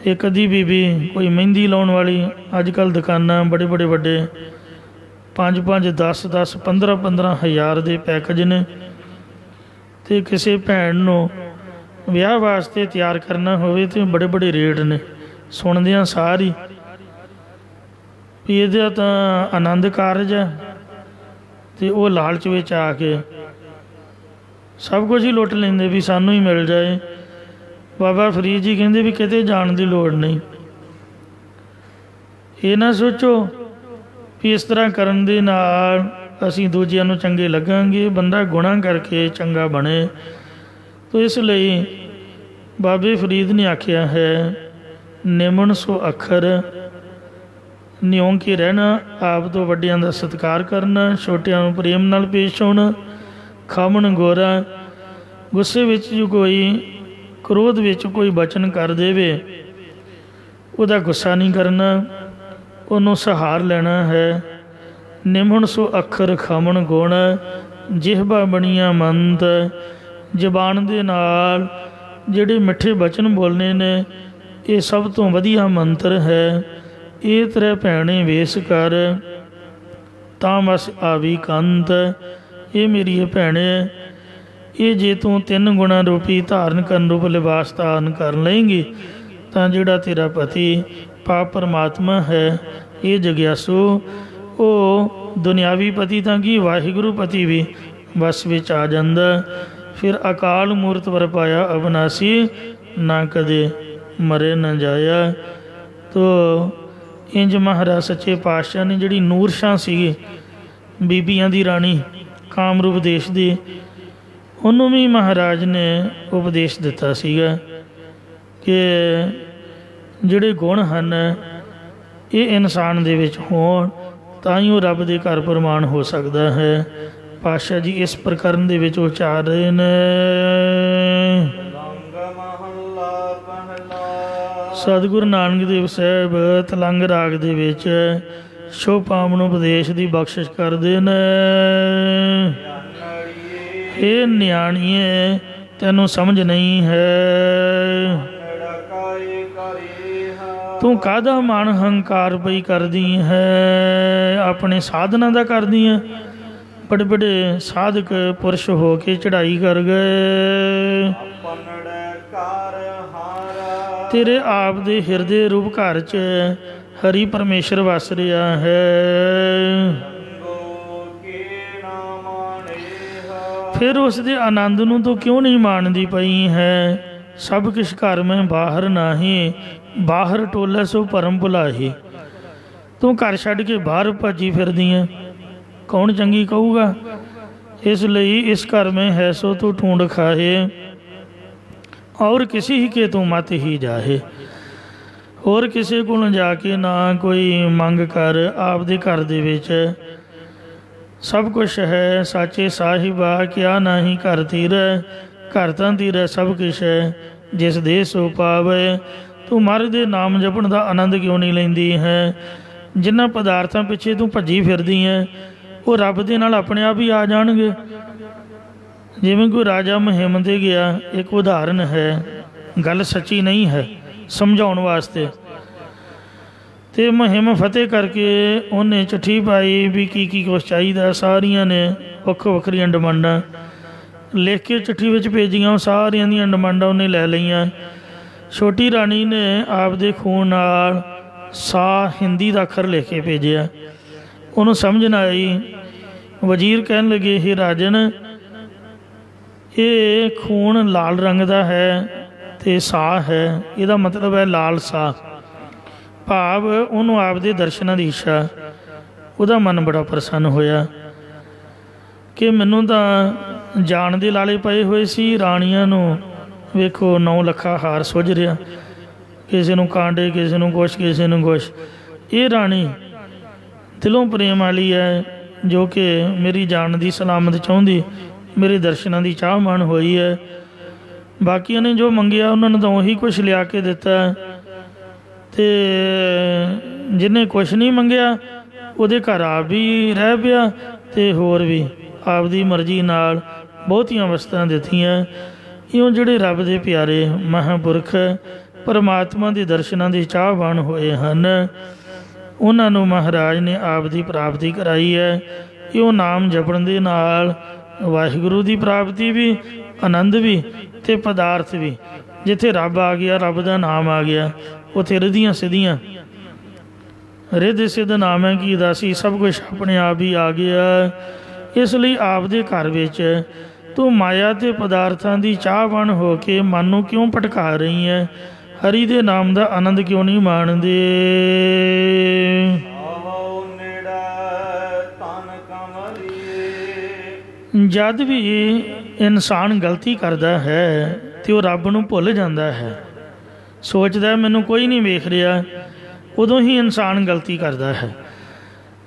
एक अद्धी बीबी कोई मेहंदी लाउण वाली, अजकल दुकानां बड़े बड़े वड्डे 5-5 10-10 15-15 हज़ार के पैकेज ने। तो किसी भैन नूं विआह वास्ते तैयार करना होवे तो बड़े बड़े रेट ने। सुनदियां सार ही भी इहदा तां आनंद कारज है, तो वो लालच विच आके सब कुछ ही लुट लेंदे भी सानू ही मिल जाए। बाबा फरीद जी कहते भी किते जाण की लोड़ नहीं। ये ना सोचो भी इस तरह करन दे नाल असीं दूजिਆਂ ਨੂੰ चंगे लगेंगे, बंदा गुणा करके चंगा बने। तो इसलिए बाबे फरीद ने आख्या है, निमन सो अखर, नियों के रहना, आप तो वड्डियां दा सत्कार करना, छोटियां नूं प्रेम नाल पेश होना। खामन गोरा, गुस्से विच जो कोई क्रोध विच कोई बचन कर देवे उहदा गुस्सा नहीं करना, उन्होंने सहार लेना है। निमन सो अखर खामन गुण, जिहबा बणिया मंत, जबान दे नाल जिहड़े मिठे बचन बोलने ने ये सब तो वधिया मंत्र है। ये तेरे भैणे वेस कर, तां बस आवी कंत। ये मेरी भैणे, ये जे तू 3 गुणा रूपी धारण करन रूप लिबास धारण कर लेंगी तो जिहड़ा तेरा पति पाप परमात्मा है ये जग्यासु, वो दुनियावी पति तां की वाहिगुरु पति भी बस विच आ जांदा। फिर अकाल मूरत वर पाया अविनाशी, ना कदे मरे न जाया। तो इंज महाराज सच्चे पातशाह ने जिहड़ी नूर शाह सीगी बीबियां दी राणी कामरूप देश दी, उन्होंने भी महाराज ने उपदेश दिता सीगा कि जिहड़े गुण हैं ये इंसान दे विच होण तां ही वो रब दे घर प्रमाण हो सकता है। पातशाह जी इस प्रकरण दे विच उचार रहे ने। सतगुरु नानक देव साहब तलंग राग दे विच शुभ पावन उपदेश की बख्शिश करते ने। हे न्याणीए तेनों समझ नहीं है, तू काहदा मन हंकार पई करदी है, अपने साधना दा करदी है। बड़े बड़े साधक पुरुष हो के चढ़ाई कर गए, तेरे आप दे हिरदे रूप घर च हरि परमेश्वर वस रहा है। फिर उस दे आनंद नूं तो क्यों नहीं माणदी पई है। सब किश घर में बाहर नाही, बाहर टोला सो परम भुलाही। तू घर छड्ड के बाहर भजी फिरदी है, कौन चंगी कहूगा। इसलिए इस घर में है सो तू ढूंढ खाए, और किसी ही के तू मत ही जाहे। और किसी को जाके ना कोई मंग कर, आप दे घर दे विच सब कुछ है। साचे साहिबा क्या नाही घर तीरै, घर तां तीरै सब कुछ है। जिस दे सो पावे, तू मर दे नाम जपण दा आनंद क्यों नहीं लैंदी है। जिन्हां पदार्थां पिछे तू भजी फिरदी है वो रब दे नाल अपने आप ही आ जाणगे। जिवें कोई राजा मुहिम ते गया, एक उदाहरण है, गल सच्ची नहीं है, समझाउण वास्ते। तो मुहिम फतेह करके उन्हें चिट्ठी पाई भी की कुछ चाहिए। सारिया ने वक् वक्रियां डिमांडां लिख के चिट्ठी विच भेजियां, सारियां दियां डिमांडां उन्हें लै लईयां। छोटी राणी ने आप दे खून नाल सा हिंदी का अखर लिख के भेजिया। उन्होंने समझ ना आई। वजीर कहन लगे, हे राजन ਇਹ ਖੂਨ ਲਾਲ ਰੰਗ ਦਾ ਹੈ ਅਤੇ ਸਾਹ ਹੈ, ਇਹਦਾ ਮਤਲਬ ਹੈ ਲਾਲ ਸਾਹ, ਭਾਵ ਉਹਨੂੰ ਆਪਦੇ ਦਰਸ਼ਨਾਂ ਦੀ ਇੱਛਾ। ਉਹਦਾ ਮਨ ਬੜਾ ਪ੍ਰਸੰਨ ਹੋਇਆ ਕਿ ਮੈਨੂੰ ਤਾਂ ਜਾਣ ਦੇ ਲਾਲੇ ਪਏ ਹੋਏ ਸੀ, ਰਾਣੀਆਂ ਨੂੰ ਵੇਖੋ 9 ਲੱਖਾਂ ਹਾਰ ਸੁੱਝ ਰਿਹਾ, ਕਿਸੇ ਨੂੰ ਕਾਂਡੇ, ਕਿਸੇ ਨੂੰ ਕੁਛ, ਕਿਸੇ ਨੂੰ ਕੁਛ। ਇਹ ਰਾਣੀ ਦਿਲੋਂ ਪ੍ਰੇਮ ਵਾਲੀ ਹੈ, ਜੋ ਕਿ ਮੇਰੀ ਜਾਨ ਦੀ ਸਲਾਮਤ ਚਾਹੁੰਦੀ, ਮੇਰੇ ਦਰਸ਼ਨਾਂ ਦੀ ਚਾਹਵਾਨ ਹੋਈ ਹੈ। ਬਾਕੀਆਂ ਨੇ ਜੋ ਮੰਗਿਆ ਉਹਨਾਂ ਨੂੰ ਤਾਂ ਉਹੀ ਕੁਛ ਲਿਆ ਕੇ ਦਿੱਤਾ, ਅਤੇ ਜਿਹਨੇ ਕੁਛ ਨਹੀਂ ਮੰਗਿਆ ਉਹਦੇ ਘਰ ਆਪ ਵੀ ਰਹਿ ਪਿਆ ਅਤੇ ਹੋਰ ਵੀ ਆਪਦੀ ਮਰਜ਼ੀ ਨਾਲ ਬਹੁਤੀਆਂ ਵਸਤਾਂ ਦਿੱਤੀਆਂ। ਇਉਂ ਜਿਹੜੇ ਰੱਬ ਦੇ ਪਿਆਰੇ ਮਹਾਂਪੁਰਖ ਪਰਮਾਤਮਾ ਦੇ ਦਰਸ਼ਨਾਂ ਦੇ ਚਾਹਵਾਨ ਹੋਏ ਹਨ, ਉਹਨਾਂ ਨੂੰ ਮਹਾਰਾਜ ਨੇ ਆਪ ਦੀ ਪ੍ਰਾਪਤੀ ਕਰਾਈ ਹੈ। ਇਉਂ ਨਾਮ ਜਪਣ ਦੇ ਨਾਲ ਵਾਹਿਗੁਰੂ ਦੀ ਪ੍ਰਾਪਤੀ ਵੀ, ਆਨੰਦ ਵੀ ਅਤੇ ਪਦਾਰਥ ਵੀ। ਜਿੱਥੇ ਰੱਬ ਆ ਗਿਆ, ਰੱਬ ਦਾ ਨਾਮ ਆ ਗਿਆ, ਉੱਥੇ ਰਿੱਧੀਆਂ ਸਿੱਧੀਆਂ, ਰਿੱਧ ਸਿੱਧ ਨਾਮ ਹੈ ਕੀ ਦਾਸੀ, ਸਭ ਕੁਛ ਆਪਣੇ ਆਪ ਹੀ ਆ ਗਿਆ। ਇਸ ਲਈ ਆਪ ਦੇ ਘਰ ਵਿੱਚ ਤੂੰ ਮਾਇਆ ਅਤੇ ਪਦਾਰਥਾਂ ਦੀ ਚਾਹਵਾਨ ਹੋ ਕੇ ਮਨ ਨੂੰ ਕਿਉਂ ਭਟਕਾ ਰਹੀ ਹੈ? ਹਰੀ ਦੇ ਨਾਮ ਦਾ ਆਨੰਦ ਕਿਉਂ ਨਹੀਂ ਮਾਣਦੇ? ਜਦ ਵੀ ਇਨਸਾਨ ਗਲਤੀ ਕਰਦਾ ਹੈ ਅਤੇ ਉਹ ਰੱਬ ਨੂੰ ਭੁੱਲ ਜਾਂਦਾ ਹੈ, ਸੋਚਦਾ ਮੈਨੂੰ ਕੋਈ ਨਹੀਂ ਵੇਖ ਰਿਹਾ, ਉਦੋਂ ਹੀ ਇਨਸਾਨ ਗਲਤੀ ਕਰਦਾ ਹੈ।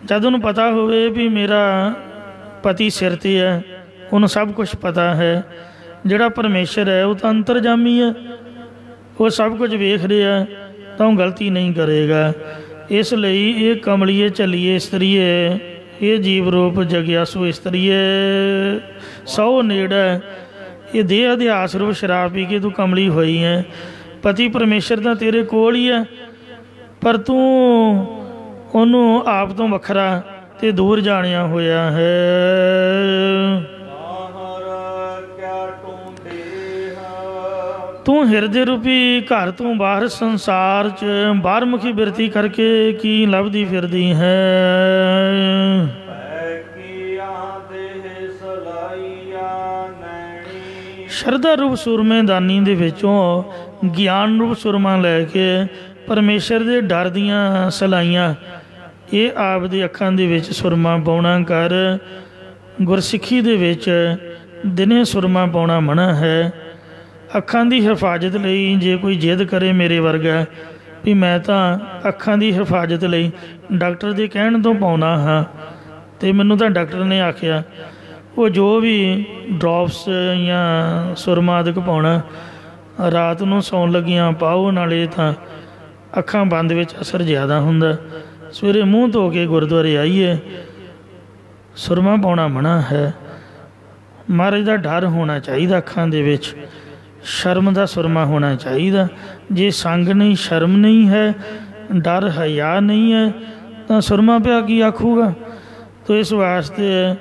ਜਦ ਉਹਨੂੰ ਪਤਾ ਹੋਵੇ ਵੀ ਮੇਰਾ ਪਤੀ ਸਿਰ 'ਤੇ ਹੈ, ਉਹਨੂੰ ਸਭ ਕੁਛ ਪਤਾ ਹੈ, ਜਿਹੜਾ ਪਰਮੇਸ਼ਰ ਹੈ ਉਹ ਤਾਂ ਅੰਤਰਜਾਮੀ ਹੈ, ਉਹ ਸਭ ਕੁਝ ਵੇਖ ਰਿਹਾ, ਤਾਂ ਉਹ ਗਲਤੀ ਨਹੀਂ ਕਰੇਗਾ। ਇਸ ਲਈ ਇਹ ਕਮਲੀਏ ਝੱਲੀਏ ਇਸਤਰੀਏ, ਇਹ ਜੀਵ ਰੂਪ ਜਗਿਆਸੂ ਇਸਤਰੀਏ, 100 ਨੇੜੇ ਇਹ ਦੇਹ ਅਧਿਆਸ ਰੂਪ ਸ਼ਰਾਬ ਪੀ ਕੇ ਤੂੰ ਕਮਲੀ ਹੋਈ ਹੈ। ਪਤੀ ਪਰਮੇਸ਼ਰ ਤਾਂ ਤੇਰੇ ਕੋਲ ਹੀ ਹੈ, ਪਰ ਤੂੰ ਉਹਨੂੰ ਆਪ ਤੋਂ ਵੱਖਰਾ ਅਤੇ ਦੂਰ ਜਾਣਿਆ ਹੋਇਆ ਹੈ। ਤੂੰ ਹਿਰਦੇ ਰੂਪੀ ਘਰ ਤੋਂ ਬਾਹਰ ਸੰਸਾਰ 'ਚ ਬਾਹਰਮੁਖੀ ਬਿਰਤੀ ਕਰਕੇ ਕੀ ਲੱਭਦੀ ਫਿਰਦੀ ਹੈ? ਸ਼ਰਧਾ ਰੂਪ ਸੁਰਮੇ ਦਾਨੀ ਦੇ ਵਿੱਚੋਂ ਗਿਆਨ ਰੂਪ ਸੁਰਮਾ ਲੈ ਕੇ ਪਰਮੇਸ਼ਰ ਦੇ ਡਰ ਦੀਆਂ ਸਲਾਈਆਂ, ਇਹ ਆਪ ਦੀ ਅੱਖਾਂ ਦੇ ਵਿੱਚ ਸੁਰਮਾ ਪਾਉਣਾ ਕਰ। ਗੁਰਸਿੱਖੀ ਦੇ ਵਿੱਚ ਦਿਨੇ ਸੁਰਮਾ ਪਾਉਣਾ ਮਨ੍ਹਾ ਹੈ। ਅੱਖਾਂ ਦੀ ਹਿਫਾਜ਼ਤ ਲਈ ਜੇ ਕੋਈ ਜਿੱਦ ਕਰੇ ਮੇਰੇ ਵਰਗਾ ਵੀ ਮੈਂ ਤਾਂ ਅੱਖਾਂ ਦੀ ਹਿਫਾਜ਼ਤ ਲਈ ਡਾਕਟਰ ਦੇ ਕਹਿਣ ਤੋਂ ਪਾਉਂਦਾ ਹਾਂ, ਅਤੇ ਮੈਨੂੰ ਤਾਂ ਡਾਕਟਰ ਨੇ ਆਖਿਆ ਉਹ ਜੋ ਵੀ ਡਰੋਪਸ ਜਾਂ ਸੁਰਮਾ ਆਦਿਕ ਪਾਉਣਾ ਰਾਤ ਨੂੰ ਸੌਣ ਲੱਗਿਆਂ ਪਾਓ, ਨਾਲੇ ਤਾਂ ਅੱਖਾਂ ਬੰਦ ਵਿੱਚ ਅਸਰ ਜ਼ਿਆਦਾ ਹੁੰਦਾ। ਸਵੇਰੇ ਮੂੰਹ ਧੋ ਕੇ ਗੁਰਦੁਆਰੇ ਆਈਏ। ਸੁਰਮਾ ਪਾਉਣਾ ਮਨ੍ਹਾ ਹੈ। ਮਹਾਰਾਜ ਦਾ ਡਰ ਹੋਣਾ ਚਾਹੀਦਾ ਅੱਖਾਂ ਦੇ ਵਿੱਚ, ਸ਼ਰਮ ਦਾ ਸੁਰਮਾ ਹੋਣਾ ਚਾਹੀਦਾ। ਜੇ ਸੰਗ ਨਹੀਂ, ਸ਼ਰਮ ਨਹੀਂ ਹੈ, ਡਰ ਹਿਆ ਨਹੀਂ ਹੈ, ਤਾਂ ਸੁਰਮਾ ਪਿਆ ਕੀ ਆਖੂਗਾ? ਤੋ ਇਸ ਵਾਸਤੇ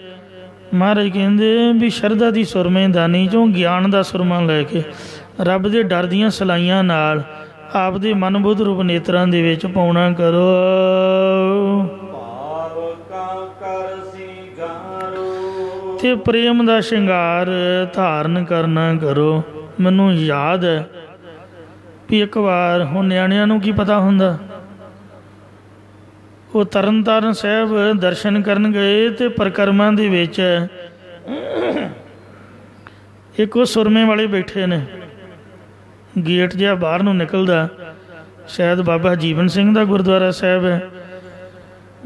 ਮਹਾਰਾਜ ਕਹਿੰਦੇ ਵੀ ਸ਼ਰਧਾ ਦੀ ਸੁਰਮੇ ਦਾਨੀ 'ਚੋਂ ਗਿਆਨ ਦਾ ਸੁਰਮਾ ਲੈ ਕੇ ਰੱਬ ਦੇ ਡਰ ਦੀਆਂ ਸਲਾਈਆਂ ਨਾਲ ਆਪ ਦੇ ਮਨ ਬੁੱਧ ਰੂਪ ਨੇਤਰਾਂ ਦੇ ਵਿੱਚ ਪਾਉਣਾ ਕਰੋ। ਤੇ ਪ੍ਰੇਮ ਦਾ ਸ਼ਿੰਗਾਰ ਧਾਰਨ ਕਰਨਾ ਕਰੋ। ਮੈਨੂੰ ਯਾਦ ਹੈ ਵੀ ਇੱਕ ਵਾਰ, ਹੁਣ ਨਿਆਣਿਆਂ ਨੂੰ ਕੀ ਪਤਾ ਹੁੰਦਾ, ਉਹ ਤਰਨ ਤਾਰਨ ਸਾਹਿਬ ਦਰਸ਼ਨ ਕਰਨ ਗਏ ਅਤੇ ਪਰਿਕਰਮਾ ਦੇ ਵਿੱਚ ਇੱਕ ਉਹ ਸੁਰਮੇ ਵਾਲੇ ਬੈਠੇ ਨੇ, ਗੇਟ ਜਿਹਾ ਬਾਹਰ ਨੂੰ ਨਿਕਲਦਾ, ਸ਼ਾਇਦ ਬਾਬਾ ਜੀਵਨ ਸਿੰਘ ਦਾ ਗੁਰਦੁਆਰਾ ਸਾਹਿਬ ਹੈ।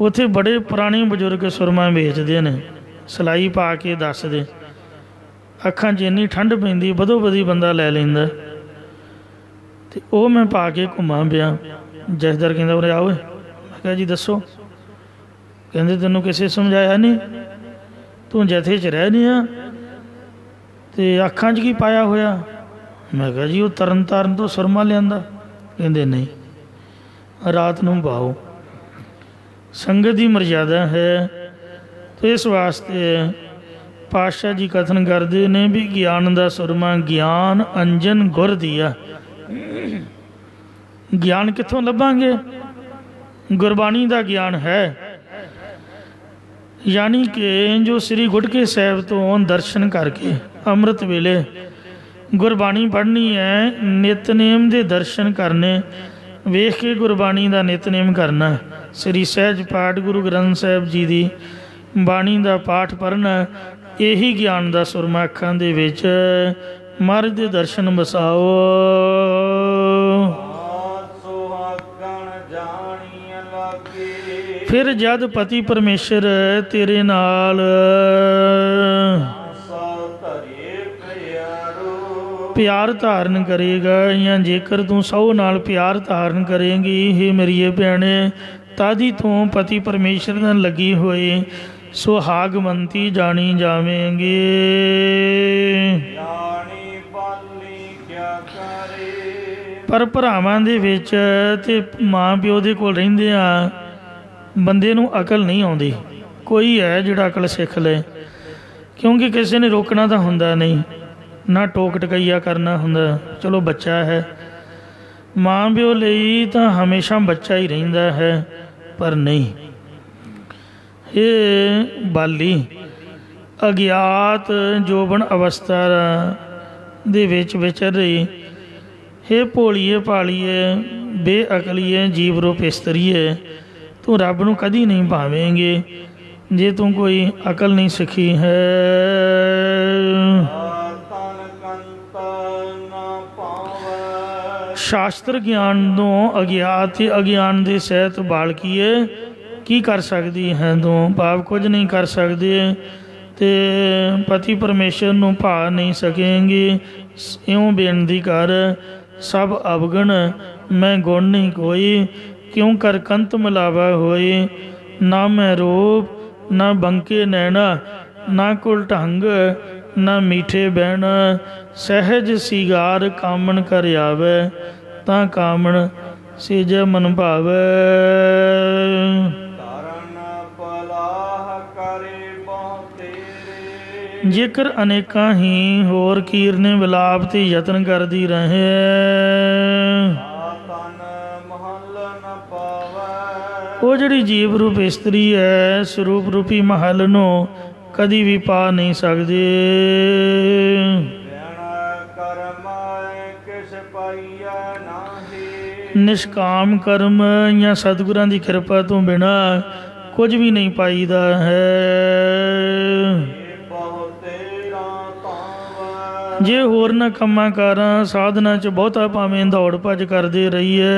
ਉੱਥੇ ਬੜੇ ਪੁਰਾਣੇ ਬਜ਼ੁਰਗ ਸੁਰਮਾ ਵੇਚਦੇ ਨੇ, ਸਿਲਾਈ ਪਾ ਕੇ ਦੱਸਦੇ। ਅੱਖਾਂ 'ਚ ਇੰਨੀ ਠੰਡ ਪੈਂਦੀ, ਬਦੋ ਬਦੀ ਬੰਦਾ ਲੈ ਲੈਂਦਾ। ਅਤੇ ਉਹ ਮੈਂ ਪਾ ਕੇ ਘੁੰਮਾਂ ਪਿਆ। ਜਥੇਦਾਰ ਕਹਿੰਦਾ ਉਰੇ ਆਓ। ਮੈਂ ਕਿਹਾ ਜੀ ਦੱਸੋ। ਕਹਿੰਦੇ ਤੈਨੂੰ ਕਿਸੇ ਸਮਝਾਇਆ ਨਹੀਂ, ਤੂੰ ਜਥੇ 'ਚ ਰਹਿ ਨਹੀਂ ਆ ਅਤੇ ਅੱਖਾਂ 'ਚ ਕੀ ਪਾਇਆ ਹੋਇਆ? ਮੈਂ ਕਿਹਾ ਜੀ ਉਹ ਤਰਨ ਤਾਰਨ ਤੋਂ ਸੁਰਮਾ ਲਿਆਂਦਾ। ਕਹਿੰਦੇ ਨਹੀਂ, ਰਾਤ ਨੂੰ ਪਾਓ, ਸੰਗਤ ਦੀ ਮਰਜ਼ਾਦਾ ਹੈ। ਅਤੇ ਇਸ ਵਾਸਤੇ ਪਾਤਸ਼ਾਹ ਜੀ ਕਥਨ ਕਰਦੇ ਨੇ ਵੀ ਗਿਆਨ ਦਾ ਸੁਰਮਾ ਗਿਆਨ ਅੰਜਨ ਗੁਰ ਦੀਆ। ਗਿਆਨ ਕਿੱਥੋਂ ਲੱਭਾਂਗੇ? ਗੁਰਬਾਣੀ ਦਾ ਗਿਆਨ ਹੈ। ਯਾਨੀ ਕਿ ਜੋ ਸ੍ਰੀ ਗੁਟਕੇ ਸਾਹਿਬ ਤੋਂ ਦਰਸ਼ਨ ਕਰਕੇ ਅੰਮ੍ਰਿਤ ਵੇਲੇ ਗੁਰਬਾਣੀ ਪੜ੍ਹਨੀ ਹੈ, ਨਿਤਨੇਮ ਦੇ ਦਰਸ਼ਨ ਕਰਨੇ, ਵੇਖ ਕੇ ਗੁਰਬਾਣੀ ਦਾ ਨਿਤਨੇਮ ਕਰਨਾ। ਸ੍ਰੀ ਸਹਿਜ ਪਾਠ ਗੁਰੂ ਗ੍ਰੰਥ ਸਾਹਿਬ ਜੀ ਦੀ ਬਾਣੀ ਦਾ ਪਾਠ ਪੜ੍ਹਨਾ, ਇਹੀ ਗਿਆਨ ਦਾ ਸੁਰਮਾ ਅੱਖਾਂ ਦੇ ਵਿੱਚ। ਮਹਾਰਾਜ ਦੇ ਦਰਸ਼ਨ ਵਸਾਓ। ਫਿਰ ਜਦ ਪਤੀ ਪਰਮੇਸ਼ਰ ਤੇਰੇ ਨਾਲ ਪਿਆਰ ਧਾਰਨ ਕਰੇਗਾ, ਜਾਂ ਜੇਕਰ ਤੂੰ ਸਹੁ ਨਾਲ ਪਿਆਰ ਧਾਰਨ ਕਰੇਗੀ, ਹੇ ਮੇਰੀਏ ਭੈਣੇ, ਤਦ ਹੀ ਤੂੰ ਪਤੀ ਪਰਮੇਸ਼ਰ ਨਾਲ ਲੱਗੀ ਹੋਈ ਸੁਹਾਗਵੰਤੀ ਜਾਣੀ ਜਾਵੇਂਗੀ। ਪਰ ਭਰਾਵਾਂ ਦੇ ਵਿੱਚ ਤੇ ਮਾਂ ਪਿਓ ਦੇ ਕੋਲ ਰਹਿੰਦੇ ਆ ਬੰਦੇ ਨੂੰ ਅਕਲ ਨਹੀਂ ਆਉਂਦੀ। ਕੋਈ ਹੈ ਜਿਹੜਾ ਅਕਲ ਸਿੱਖ ਲੈ, ਕਿਉਂਕਿ ਕਿਸੇ ਨੇ ਰੋਕਣਾ ਤਾਂ ਹੁੰਦਾ ਨਹੀਂ, ਨਾ ਟੋਕ ਟਕਈਆ ਕਰਨਾ ਹੁੰਦਾ। ਚਲੋ ਬੱਚਾ ਹੈ, ਮਾਂ ਪਿਓ ਲਈ ਤਾਂ ਹਮੇਸ਼ਾ ਬੱਚਾ ਹੀ ਰਹਿੰਦਾ ਹੈ, ਪਰ ਨਹੀਂ, ਇਹ ਬਾਲੀ ਅਗਿਆਤ ਜੋਬਨ ਅਵਸਥਾ ਦੇ ਵਿੱਚ ਵਿਚਰ ਰਹੀ। ਹੇ ਭੋਲੀਏ ਭਾਲੀਏ ਬੇਅਕਲੀਏ ਜੀਵ ਰੂਪ ਇਸਤਰੀਏ, ਤੂੰ ਰੱਬ ਨੂੰ ਕਦੀ ਨਹੀਂ ਭਾਵੇਂਗੇ ਜੇ ਤੂੰ ਕੋਈ ਅਕਲ ਨਹੀਂ ਸਿੱਖੀ ਹੈ। ਸ਼ਾਸਤਰ ਗਿਆਨ ਤੋਂ ਅਗਿਆਤ ਤੇ ਅਗਿਆਨ ਦੇ ਸਹਿਤ ਬਾਲਕੀਏ ਕੀ ਕਰ ਸਕਦੀ ਹੈ ਤੂੰ? ਭਾਵ ਕੁਝ ਨਹੀਂ ਕਰ ਸਕਦੇ ਤੇ ਪਤੀ ਪਰਮੇਸ਼ਰ ਨੂੰ ਭਾ ਨਹੀਂ ਸਕੇਂਗੀ। ਇਉਂ ਬੇਨਤੀ ਕਰ, ਸਭ ਅਵਗਣ ਮੈਂ ਗੁਣ ਨਹੀਂ ਕੋਈ, ਕਿਉਂ ਕਰ ਕੰਤ ਮਿਲਾਵਾ ਹੋਏ। ਨਾ ਮੈਂ ਰੂਪ ਨਾ ਬੰਕੇ ਨੈਣਾ, ਨਾ ਕੁਲ ਢੰਗ ਨਾ ਮੀਠੇ ਬਹਿਣਾ। ਸਹਿਜ ਸੀਗਾਰ ਕਾਮਣ ਕਰ ਆਵੇ, ਤਾਂ ਕਾਮਣ ਸੇਜੈ ਮਨ ਭਾਵੇ। ਜੇਕਰ ਅਨੇਕਾਂ ਹੀ ਹੋਰ ਕੀਰਨੇ ਵਿਲਾਪ ਤੇ ਯਤਨ ਕਰਦੀ ਰਹੇ, ਉਹ ਜਿਹੜੀ ਜੀਵ ਰੂਪ ਇਸਤਰੀ ਹੈ, ਸਰੂਪ ਰੂਪੀ ਮਹਲ ਨੂੰ ਕਦੀ ਵੀ ਪਾ ਨਹੀਂ ਸਕਦੇ। ਨਿਸ਼ਕਾਮ ਕਰਮ ਜਾਂ ਸਤਿਗੁਰਾਂ ਦੀ ਕਿਰਪਾ ਤੋਂ ਬਿਨਾਂ ਕੁਝ ਵੀ ਨਹੀਂ ਪਾਈਦਾ ਹੈ। ਜੇ ਹੋਰ ਨਾ ਕੰਮਾਂ ਕਾਰਾਂ ਸਾਧਨਾ 'ਚ ਬਹੁਤਾ ਭਾਵੇਂ ਦੌੜ ਭੱਜ ਕਰਦੇ ਰਹੀਏ,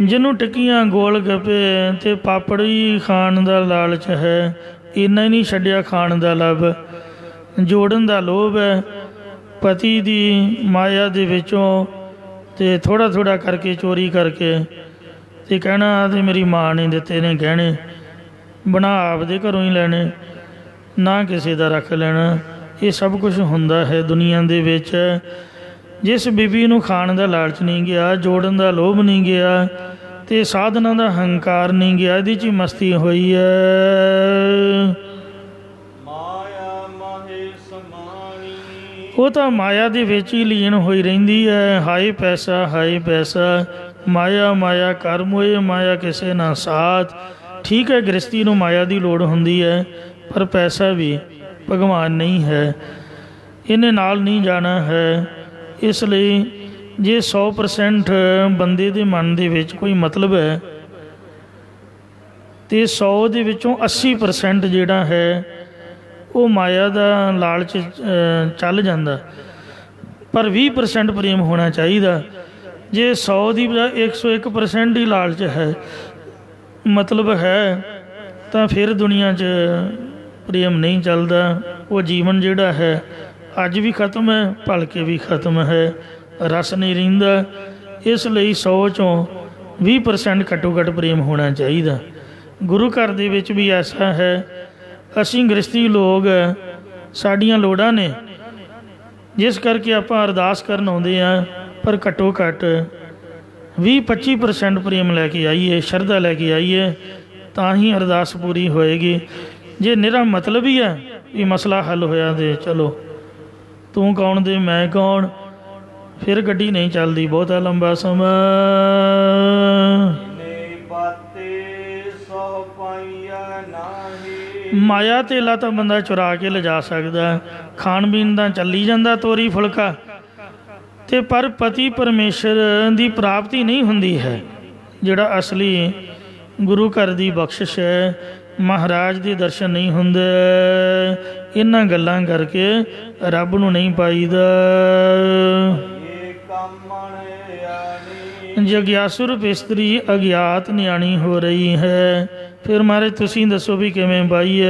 ਜਿਹਨੂੰ ਟਿੱਕੀਆਂ ਗੋਲ ਗੱਪੇ ਤੇ ਪਾਪੜੀ ਖਾਣ ਦਾ ਲਾਲਚ ਹੈ, ਇੰਨਾ ਹੀ ਨਹੀਂ ਛੱਡਿਆ ਖਾਣ ਦਾ ਲੱਭ, ਜੋੜਨ ਦਾ ਲੋਭ ਹੈ। ਪਤੀ ਦੀ ਮਾਇਆ ਦੇ ਵਿੱਚੋਂ ਤੇ ਥੋੜ੍ਹਾ ਥੋੜ੍ਹਾ ਕਰਕੇ ਚੋਰੀ ਕਰਕੇ ਤੇ ਕਹਿਣਾ ਤੇ ਮੇਰੀ ਮਾਂ ਨੇ ਦਿੱਤੇ ਨੇ ਗਹਿਣੇ, ਬਣਾ ਆਪਦੇ ਘਰੋਂ ਹੀ ਲੈਣੇ, ਨਾ ਕਿਸੇ ਦਾ ਰੱਖ ਲੈਣਾ। ਇਹ ਸਭ ਕੁਝ ਹੁੰਦਾ ਹੈ ਦੁਨੀਆ ਦੇ ਵਿੱਚ। ਜਿਸ ਬੀਬੀ ਨੂੰ ਖਾਣ ਦਾ ਲਾਲਚ ਨਹੀਂ ਗਿਆ, ਜੋੜਨ ਦਾ ਲੋਭ ਨਹੀਂ ਗਿਆ ਤੇ ਸਾਧਨਾ ਦਾ ਹੰਕਾਰ ਨਹੀਂ ਗਿਆ, ਇਹਦੇ 'ਚ ਹੀ ਮਸਤੀ ਹੋਈ ਹੈ। ਉਹ ਤਾਂ ਮਾਇਆ ਦੇ ਵਿੱਚ ਹੀ ਲੀਨ ਹੋਈ ਰਹਿੰਦੀ ਹੈ। ਹਾਏ ਪੈਸਾ ਹਾਏ ਪੈਸਾ, ਮਾਇਆ ਮਾਇਆ ਕਰ ਮੋਏ, ਮਾਇਆ ਕਿਸੇ ਨਾ ਸਾਥ। ਠੀਕ ਹੈ, ਗ੍ਰਸਤੀ ਨੂੰ ਮਾਇਆ ਦੀ ਲੋੜ ਹੁੰਦੀ ਹੈ, ਪਰ ਪੈਸਾ ਵੀ ਭਗਵਾਨ ਨਹੀਂ ਹੈ, ਇਹਨੇ ਨਾਲ ਨਹੀਂ ਜਾਣਾ ਹੈ। ਇਸ ਲਈ ਜੇ 100% ਬੰਦੇ ਦੇ ਮਨ ਦੇ ਵਿੱਚ ਕੋਈ ਮਤਲਬ ਹੈ ਅਤੇ 100 ਦੇ ਵਿੱਚੋਂ 80% ਜਿਹੜਾ ਹੈ ਉਹ ਮਾਇਆ ਦਾ ਲਾਲਚ ਚੱਲ ਜਾਂਦਾ, ਪਰ 20% ਪ੍ਰੇਮ ਹੋਣਾ ਚਾਹੀਦਾ। ਜੇ 100 ਦੀ ਬਜਾਏ 101% ਹੀ ਲਾਲਚ ਹੈ, ਮਤਲਬ ਹੈ, ਤਾਂ ਫਿਰ ਦੁਨੀਆ 'ਚ ਪ੍ਰੇਮ ਨਹੀਂ ਚੱਲਦਾ। ਉਹ ਜੀਵਨ ਜਿਹੜਾ ਹੈ ਅੱਜ ਵੀ ਖਤਮ ਹੈ, ਭਲਕੇ ਵੀ ਖਤਮ ਹੈ, ਰਸ ਨਹੀਂ ਰਹਿੰਦਾ। ਇਸ ਲਈ 100 'ਚੋਂ 20% ਘੱਟੋ ਘੱਟ ਪ੍ਰੇਮ ਹੋਣਾ ਚਾਹੀਦਾ। ਗੁਰੂ ਘਰ ਦੇ ਵਿੱਚ ਵੀ ਐਸਾ ਹੈ, ਅਸੀਂ ਗ੍ਰਸਤੀ ਲੋਕ, ਸਾਡੀਆਂ ਲੋੜਾਂ ਨੇ, ਜਿਸ ਕਰਕੇ ਆਪਾਂ ਅਰਦਾਸ ਕਰਨ ਆਉਂਦੇ ਹਾਂ, ਪਰ ਘੱਟੋ ਘੱਟ 20-25% ਪ੍ਰੇਮ ਲੈ ਕੇ ਆਈਏ, ਸ਼ਰਧਾ ਲੈ ਕੇ ਆਈਏ, ਤਾਂ ਹੀ ਅਰਦਾਸ ਪੂਰੀ ਹੋਏਗੀ। ਜੇ ਨਿਰਾ ਮਤਲਬ ਹੀ ਹੈ ਵੀ ਮਸਲਾ ਹੱਲ ਹੋਇਆ ਤੇ ਚਲੋ ਤੂੰ ਕੌਣ ਦੇ ਮੈਂ ਕੌਣ, ਫਿਰ ਗੱਡੀ ਨਹੀਂ ਚੱਲਦੀ ਬਹੁਤਾ ਲੰਬਾ ਸਮਾਂ। ਮਾਇਆ ਧੇਲਾ ਤਾਂ ਬੰਦਾ ਚੁਰਾ ਕੇ ਲਿਜਾ ਸਕਦਾ, ਖਾਣ ਪੀਣ ਦਾ ਚੱਲੀ ਜਾਂਦਾ ਤੋਰੀ ਫੁਲਕਾ, ਤੇ ਪਰ ਪਤੀ ਪਰਮੇਸ਼ਰ ਦੀ ਪ੍ਰਾਪਤੀ ਨਹੀਂ ਹੁੰਦੀ ਹੈ। ਜਿਹੜਾ ਅਸਲੀ ਗੁਰੂ ਘਰ ਦੀ ਬਖਸ਼ਿਸ਼ ਹੈ, ਮਹਾਰਾਜ ਦੇ ਦਰਸ਼ਨ ਨਹੀਂ ਹੁੰਦੇ। ਇਹਨਾਂ ਗੱਲਾਂ ਕਰਕੇ ਰੱਬ ਨੂੰ ਨਹੀਂ ਪਾਈਦਾ। ਜਗਿਆਸੂ ਰੂਪ ਇਸਤਰੀ ਅਗਿਆਤ ਨਿਆਣੀ ਹੋ ਰਹੀ ਹੈ, ਫਿਰ ਮਹਾਰਾਜ ਤੁਸੀਂ ਦੱਸੋ ਵੀ ਕਿਵੇਂ ਬਾਈਏ।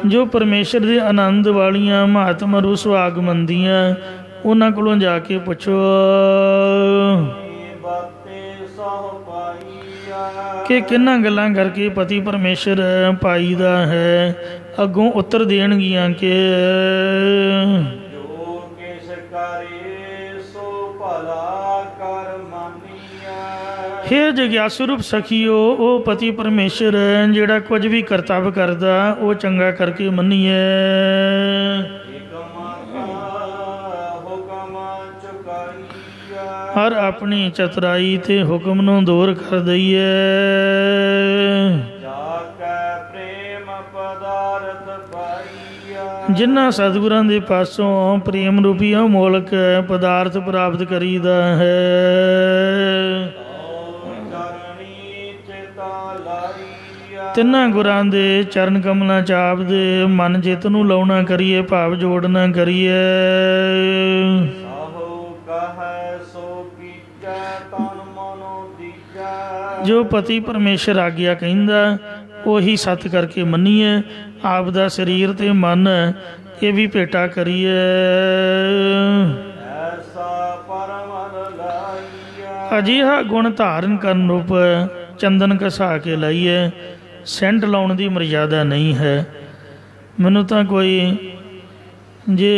ਜੋ ਪਰਮੇਸ਼ਰ ਦੇ ਆਨੰਦ ਵਾਲੀਆਂ ਮਹਾਤਮਾ ਰੂ ਸੁਹਾਗ ਮੰਦੀਆਂ, ਉਹਨਾਂ ਕੋਲੋਂ ਜਾ ਕੇ ਪੁੱਛੋ ਕਿ ਕਿਹਨਾਂ ਗੱਲਾਂ ਕਰਕੇ ਪਤੀ ਪਰਮੇਸ਼ਰ ਪਾਈਦਾ ਹੈ। ਅੱਗੋਂ ਉੱਤਰ ਦੇਣਗੀਆਂ ਕਿ ਹੇ ਜਗਿਆਸੂ ਰੂਪ ਸਖੀਓ, ਉਹ ਪਤੀ ਪਰਮੇਸ਼ਰ ਜਿਹੜਾ ਕੁਝ ਵੀ ਕਰਤੱਵ ਕਰਦਾ ਉਹ ਚੰਗਾ ਕਰਕੇ ਮੰਨੀਏ। ਹਰ ਆਪਣੀ ਚਤੁਰਾਈ ਤੇ ਹੁਕਮ ਨੂੰ ਦੂਰ ਕਰ ਦਈਏ। ਜਿਨ੍ਹਾਂ ਸਤਿਗੁਰਾਂ ਦੇ ਪਾਸੋਂ ਪ੍ਰੇਮ ਰੂਪੀ ਅਮੋਲਕ ਪਦਾਰਥ ਪ੍ਰਾਪਤ ਕਰੀਦਾ ਹੈ। ਤਿੰਨਾਂ ਗੁਰਾਂ ਦੇ ਚਰਨ ਕਮਲਾਂ ਚਾਪ ਦੇ ਮਨ ਜਿੱਤ ਨੂੰ ਲਾਉਣਾ ਕਰੀਏ, ਭਾਵ ਜੋੜਨਾ ਕਰੀਏ। ਜੋ ਪਤੀ ਪਰਮੇਸ਼ਰ ਆਗਿਆ ਕਹਿੰਦਾ ਉਹੀ ਸੱਤ ਕਰਕੇ ਮੰਨੀਏ। ਆਪ ਦਾ ਸਰੀਰ ਤੇ ਮਨ ਇਹ ਵੀ ਭੇਟਾ ਕਰੀਏ। ਅਜਿਹਾ ਗੁਣ ਧਾਰਨ ਕਰਨ ਰੂਪ ਚੰਦਨ ਘਸਾ ਕੇ ਲਾਈਏ। ਸੈਂਟ ਲਾਉਣ ਦੀ ਮਰਜ਼ਾਦਾ ਨਹੀਂ ਹੈ। ਮੈਨੂੰ ਤਾਂ ਕੋਈ ਜੇ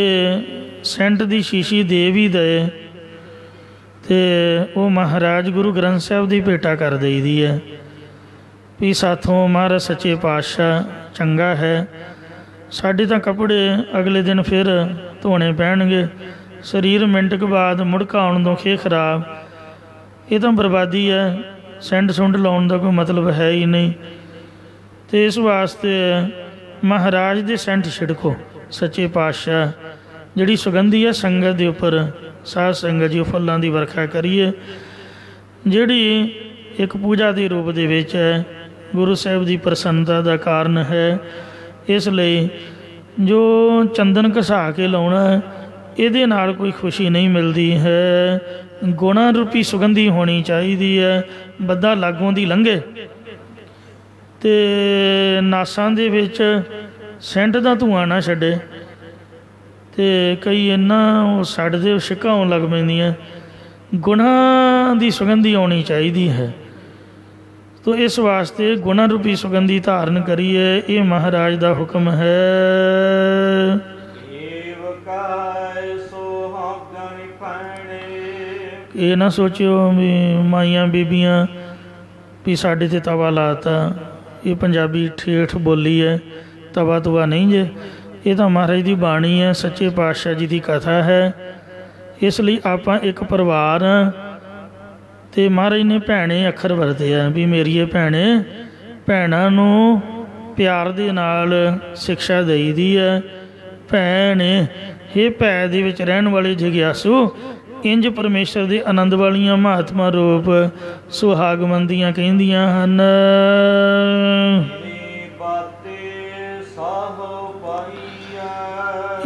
ਸੈਂਟ ਦੀ ਸ਼ੀਸ਼ੀ ਦੇ ਵੀ ਦੇ ਤੇ ਉਹ ਮਹਾਰਾਜ ਗੁਰੂ ਗ੍ਰੰਥ ਸਾਹਿਬ ਦੀ ਭੇਟਾ ਕਰ ਦਈਦੀ ਹੈ ਵੀ ਸਾਥੋਂ ਮਹਾਰਾਜ ਸੱਚੇ ਪਾਤਸ਼ਾਹ ਚੰਗਾ ਹੈ। ਸਾਡੇ ਤਾਂ ਕੱਪੜੇ ਅਗਲੇ ਦਿਨ ਫਿਰ ਧੋਣੇ ਪੈਣਗੇ, ਸਰੀਰ ਮਿੰਟ ਕੁ ਬਾਅਦ ਮੁੜਕਾ ਆਉਣ ਤੋਂ ਖੇ ਖਰਾਬ। ਇਹ ਤਾਂ ਬਰਬਾਦੀ ਹੈ। ਸੈਂਟ ਸੁੰਡ ਲਾਉਣ ਦਾ ਕੋਈ ਮਤਲਬ ਹੈ ਹੀ ਨਹੀਂ। ਅਤੇ ਇਸ ਵਾਸਤੇ ਮਹਾਰਾਜ ਦੇ ਸੈਂਟ ਛਿੜਕੋ। ਸੱਚੇ ਪਾਤਸ਼ਾਹ ਜਿਹੜੀ ਸੁਗੰਧੀ ਹੈ ਸੰਗਤ ਦੇ ਉੱਪਰ, ਸਾਧ ਸੰਗਤ ਜੀ ਫੁੱਲਾਂ ਦੀ ਵਰਖਾ ਕਰੀਏ, ਜਿਹੜੀ ਇੱਕ ਪੂਜਾ ਦੇ ਰੂਪ ਦੇ ਵਿੱਚ ਹੈ, ਗੁਰੂ ਸਾਹਿਬ ਦੀ ਪ੍ਰਸੰਨਤਾ ਦਾ ਕਾਰਨ ਹੈ। ਇਸ ਲਈ ਜੋ ਚੰਦਨ ਘਸਾ ਕੇ ਲਾਉਣਾ, ਇਹਦੇ ਨਾਲ ਕੋਈ ਖੁਸ਼ੀ ਨਹੀਂ ਮਿਲਦੀ ਹੈ। ਗੁਣਾਂ ਰੂਪੀ ਸੁਗੰਧੀ ਹੋਣੀ ਚਾਹੀਦੀ ਹੈ। ਬੱਦਾ ਲਾਗੋਂ ਦੀ ਲੰਘੇ ਅਤੇ ਨਾਸਾਂ ਦੇ ਵਿੱਚ ਸੈਂਟ ਦਾ ਧੂੰਆਂ ਨਾ ਛੱਡੇ। ਅਤੇ ਕਈ ਇੰਨਾ ਉਹ ਸੜਦੇ ਛਿੱਕਾਂ ਆਉਣ ਲੱਗ ਪੈਂਦੀਆਂ। ਗੁਣਾਂ ਦੀ ਸੁਗੰਧੀ ਆਉਣੀ ਚਾਹੀਦੀ ਹੈ। ਤੋ ਇਸ ਵਾਸਤੇ ਗੁਣਾਂ ਰੂਪੀ ਸੁਗੰਧੀ ਧਾਰਨ ਕਰੀਏ। ਇਹ ਮਹਾਰਾਜ ਦਾ ਹੁਕਮ ਹੈ। ਇਹ ਨਾ ਸੋਚਿਓ ਵੀ ਮਾਈਆਂ ਬੀਬੀਆਂ ਵੀ ਸਾਡੇ 'ਤੇ ਤਵਾ ਲਾਤਾ। ਇਹ ਪੰਜਾਬੀ ਠੇਠ ਬੋਲੀ ਹੈ, ਤਵਾ ਤੁਵਾ ਨਹੀਂ ਜੇ। ਇਹ ਤਾਂ ਮਹਾਰਾਜ ਦੀ ਬਾਣੀ ਹੈ, ਸੱਚੇ ਪਾਤਸ਼ਾਹ ਜੀ ਦੀ ਕਥਾ ਹੈ। ਇਸ ਲਈ ਆਪਾਂ ਇੱਕ ਪਰਿਵਾਰ ਹਾਂ ਅਤੇ ਮਹਾਰਾਜ ਨੇ ਭੈਣੇ ਅੱਖਰ ਵਰਤੇ ਆ ਵੀ ਮੇਰੀਏ ਭੈਣੇ। ਭੈਣਾਂ ਨੂੰ ਪਿਆਰ ਦੇ ਨਾਲ ਸਿਕਸ਼ਾ ਦੇਈਦੀ ਹੈ। ਭੈਣ ਇਹ ਭੈ ਦੇ ਵਿੱਚ ਰਹਿਣ ਵਾਲੇ ਜਗਿਆਸੂ, ਇੰਜ ਪਰਮੇਸ਼ਰ ਦੇ ਆਨੰਦ ਵਾਲੀਆਂ ਮਹਾਤਮਾ ਰੂਪ ਸੁਹਾਗਮੰਦੀਆਂ ਕਹਿੰਦੀਆਂ ਹਨ।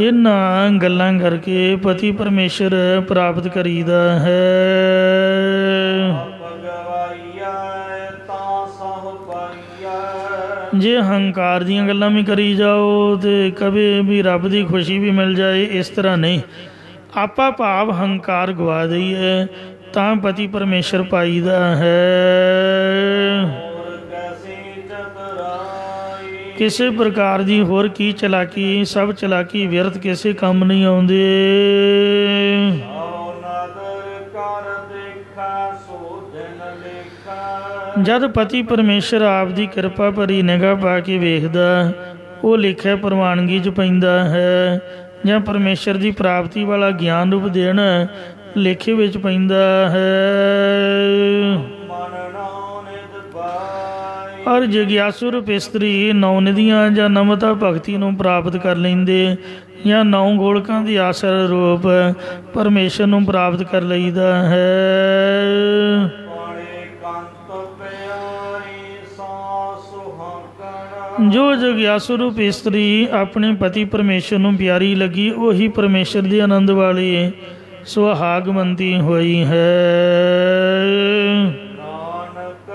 ਇਹਨਾਂ ਗੱਲਾਂ ਕਰਕੇ ਪਤੀ ਪਰਮੇਸ਼ਰ ਪ੍ਰਾਪਤ ਕਰੀਦਾ ਹੈ। ਜੇ ਹੰਕਾਰ ਦੀਆਂ ਗੱਲਾਂ ਵੀ ਕਰੀ ਜਾਓ ਤੇ ਕਦੇ ਵੀ ਰੱਬ ਦੀ ਖੁਸ਼ੀ ਵੀ ਮਿਲ ਜਾਏ, ਇਸ ਤਰ੍ਹਾਂ ਨਹੀਂ। ਆਪਾ ਭਾਵ ਹੰਕਾਰ ਗਵਾ ਦਈਏ ਤਾਂ ਪਤੀ ਪਰਮੇਸ਼ਰ ਪਾਈਦਾ ਹੈ। ਕਿਸੇ ਪ੍ਰਕਾਰ ਦੀ ਹੋਰ ਕੀ ਚਲਾਕੀ, ਸਭ ਚਲਾਕੀ ਵਿਅਰਥ ਕਿਸੇ ਕੰਮ ਨਹੀਂ ਆਉਂਦੇ। ਜਦ ਪਤੀ ਪਰਮੇਸ਼ਰ ਆਪ ਦੀ ਕਿਰਪਾ ਭਰੀ ਨਿਗਾਹ ਪਾ ਕੇ ਵੇਖਦਾ, ਉਹ ਲੇਖਾ ਪ੍ਰਵਾਨਗੀ 'ਚ ਪੈਂਦਾ ਹੈ। ਜਾਂ ਪਰਮੇਸ਼ਰ ਦੀ ਪ੍ਰਾਪਤੀ ਵਾਲਾ ਗਿਆਨ ਰੂਪ ਦੇਣ ਲੇਖੇ ਵਿੱਚ ਪੈਂਦਾ ਹੈ। ਮਨ ਨਾਉ ਨਿਧ ਪਾਈ। ਔਰ ਜਗਿਆਸੂ ਰੂਪ ਇਸਤਰੀ ਨੌ ਨਿਧੀਆਂ ਜਾਂ ਨਮਤਾ ਭਗਤੀ ਨੂੰ ਪ੍ਰਾਪਤ ਕਰ ਲੈਂਦੇ, ਜਾਂ ਨੌ ਗੋਲਕਾਂ ਦੀ ਆਸਰ ਰੂਪ ਪਰਮੇਸ਼ਰ ਨੂੰ ਪ੍ਰਾਪਤ ਕਰ ਲਈਦਾ ਹੈ। ਪਾਣੀ ਕੰਤ ਪਿਆਰੀ ਸਾ ਸੁਹਾਗਣ। ਜੋ ਜਗਿਆਸੂ ਰੂਪ ਇਸਤਰੀ ਆਪਣੇ ਪਤੀ ਪਰਮੇਸ਼ਰ ਨੂੰ ਪਿਆਰੀ ਲੱਗੀ, ਉਹੀ ਪਰਮੇਸ਼ਰ ਦੇ ਆਨੰਦ ਵਾਲੀ ਸੁਹਾਗਵੰਤੀ ਹੋਈ ਹੈ। ਨਾਨਕ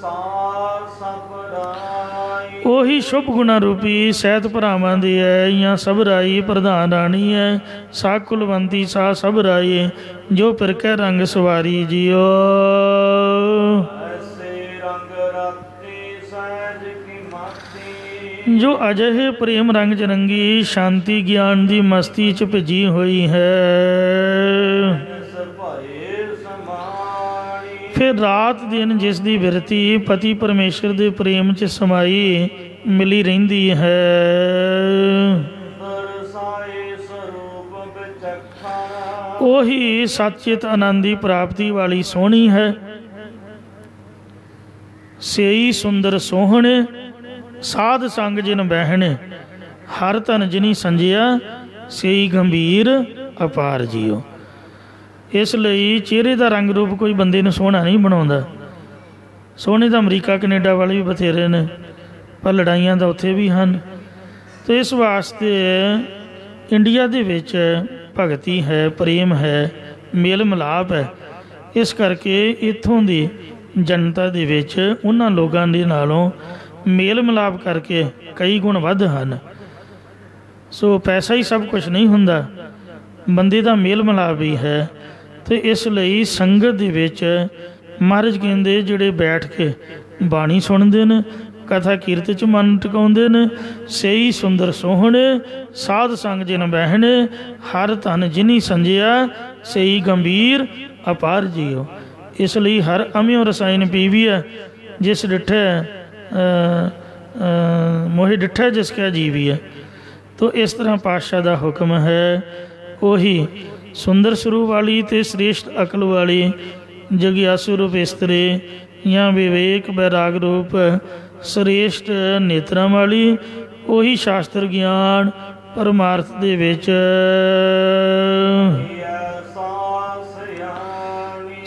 ਸਾਰ ਸਭ ਰਾਈ। ਉਹੀ ਸ਼ੁਭ ਗੁਣਾ ਰੂਪੀ ਸਹਿਤ ਭਰਾਵਾਂ ਦੀ ਹੈ, ਜਾਂ ਸਭ ਰਾਈ ਪ੍ਰਧਾਨ ਰਾਣੀ ਹੈ। ਸਾ ਕੁਲਵੰਤੀ ਸਾ ਸਭ ਰਾਈ, ਜੋ ਪਿਰਕੈ ਰੰਗ ਸਵਾਰੀ ਜੀਓ। ਐਸੇ ਰੰਗ ਰਾਤੀ ਸਹਿਜ ਕੀ ਮਾਤੀ। ਜੋ ਅਜਿਹੇ ਪ੍ਰੇਮ ਰੰਗ ਚਰੰਗੀ ਸ਼ਾਂਤੀ ਗਿਆਨ ਦੀ ਮਸਤੀ 'ਚ ਭਿੱਜੀ ਹੋਈ ਹੈ। ਸਰਭਾਏ ਸਮਾਣੀ। ਫਿਰ ਰਾਤ ਦਿਨ ਜਿਸ ਦੀ ਬਿਰਤੀ ਪਤੀ ਪਰਮੇਸ਼ਰ ਦੇ ਪ੍ਰੇਮ 'ਚ ਸਮਾਈ ਮਿਲੀ ਰਹਿੰਦੀ ਹੈ। ਦਰਸਾਏ ਸਰੂਪ ਵਿਚਖਣਾ। ਉਹੀ ਸਤਚਿਤ ਆਨੰਦ ਦੀ ਪ੍ਰਾਪਤੀ ਵਾਲੀ ਸੋਹਣੀ ਹੈ। ਸੇਈ ਸੁੰਦਰ ਸੋਹਣੇ ਸਾਧ ਸੰਗ ਜਿਨ ਬਹਿਣੇ, ਹਰ ਧਨ ਜਿਨੀ ਸੰਜਿਆ ਸੇਈ ਗੰਭੀਰ ਅਪਾਰ ਜੀਓ। ਇਸ ਲਈ ਚਿਹਰੇ ਦਾ ਰੰਗ ਰੂਪ ਕੋਈ ਬੰਦੇ ਨੂੰ ਸੋਹਣਾ ਨਹੀਂ ਬਣਾਉਂਦਾ। ਸੋਹਣੇ ਤਾਂ ਅਮਰੀਕਾ ਕੈਨੇਡਾ ਵਾਲੇ ਵੀ ਬਥੇਰੇ ਨੇ, ਪਰ ਲੜਾਈਆਂ ਤਾਂ ਉੱਥੇ ਵੀ ਹਨ। ਅਤੇ ਇਸ ਵਾਸਤੇ ਇੰਡੀਆ ਦੇ ਵਿੱਚ ਭਗਤੀ ਹੈ, ਪ੍ਰੇਮ ਹੈ, ਮੇਲ ਮਿਲਾਪ ਹੈ। ਇਸ ਕਰਕੇ ਇੱਥੋਂ ਦੀ ਜਨਤਾ ਦੇ ਵਿੱਚ ਉਹਨਾਂ ਲੋਕਾਂ ਦੇ ਨਾਲੋਂ ਮੇਲ ਮਿਲਾਪ ਕਰਕੇ ਕਈ ਗੁਣ ਵੱਧ ਹਨ। ਸੋ ਪੈਸਾ ਹੀ ਸਭ ਕੁਝ ਨਹੀਂ ਹੁੰਦਾ, ਬੰਦੇ ਦਾ ਮੇਲ ਮਿਲਾਪ ਵੀ ਹੈ। ਅਤੇ ਇਸ ਲਈ ਸੰਗਤ ਦੇ ਵਿੱਚ ਮਹਾਰਾਜ ਕਹਿੰਦੇ ਜਿਹੜੇ ਬੈਠ ਕੇ ਬਾਣੀ ਸੁਣਦੇ ਨੇ, ਕਥਾ ਕੀਰਤ 'ਚ ਮਨ ਟਿਕਾਉਂਦੇ ਨੇ, ਸੇਈ ਸੁੰਦਰ ਸੋਹਣੇ ਸਾਧ ਸੰਗ ਜਿਨ ਬਹਿਣੇ, ਹਰ ਧਨ ਜਿਨੀ ਸੰਜਿਆ ਸੇਈ ਗੰਭੀਰ ਅਪਾਰ ਜੀਓ। ਇਸ ਲਈ ਹਰ ਅਮਿਓ ਰਸਾਇਣ ਪੀਵੀਐ, ਜਿਸ ਡਿਠੈ ਮੋਹਿ ਡਿਠੈ ਜਿਸ ਕਾ ਜੀਵੀਐ। ਤੋ ਇਸ ਤਰ੍ਹਾਂ ਪਾਤਸ਼ਾਹ ਦਾ ਹੁਕਮ ਹੈ। ਉਹੀ ਸੁੰਦਰ ਸਰੂਪ ਵਾਲੀ ਅਤੇ ਸ੍ਰੇਸ਼ਟ ਅਕਲ ਵਾਲੀ ਜਗਿਆਸੂ ਰੂਪ ਇਸਤਰੀ, ਜਾਂ ਵਿਵੇਕ ਬੈਰਾਗ ਰੂਪ ਸ੍ਰੇਸ਼ਟ ਨੇਤਰਾਂ ਵਾਲੀ, ਉਹੀ ਸ਼ਾਸਤਰ ਗਿਆਨ ਪਰਮਾਰਥ ਦੇ ਵਿੱਚ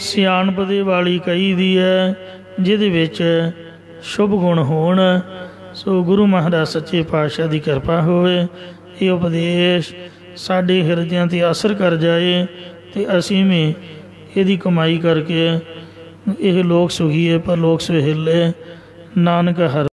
ਸਿਆਣਪ ਦੇ ਵਾਲੀ ਕਹੀ ਦੀ ਹੈ, ਜਿਹਦੇ ਵਿੱਚ ਸ਼ੁਭ ਗੁਣ ਹੋਣ। ਸੋ ਗੁਰੂ ਮਹਾਰਾਜ ਸੱਚੇ ਪਾਤਸ਼ਾਹ ਦੀ ਕਿਰਪਾ ਹੋਵੇ, ਇਹ ਉਪਦੇਸ਼ ਸਾਡੇ ਹਿਰਦਿਆਂ 'ਤੇ ਅਸਰ ਕਰ ਜਾਏ ਅਤੇ ਅਸੀਂ ਵੀ ਇਹਦੀ ਕਮਾਈ ਕਰਕੇ ਇਹ ਲੋਕ ਸੁਖੀਏ ਪਰ ਲੋਕ ਸੁਹੇਲੇ। ਨਾਨਕ ਹਰ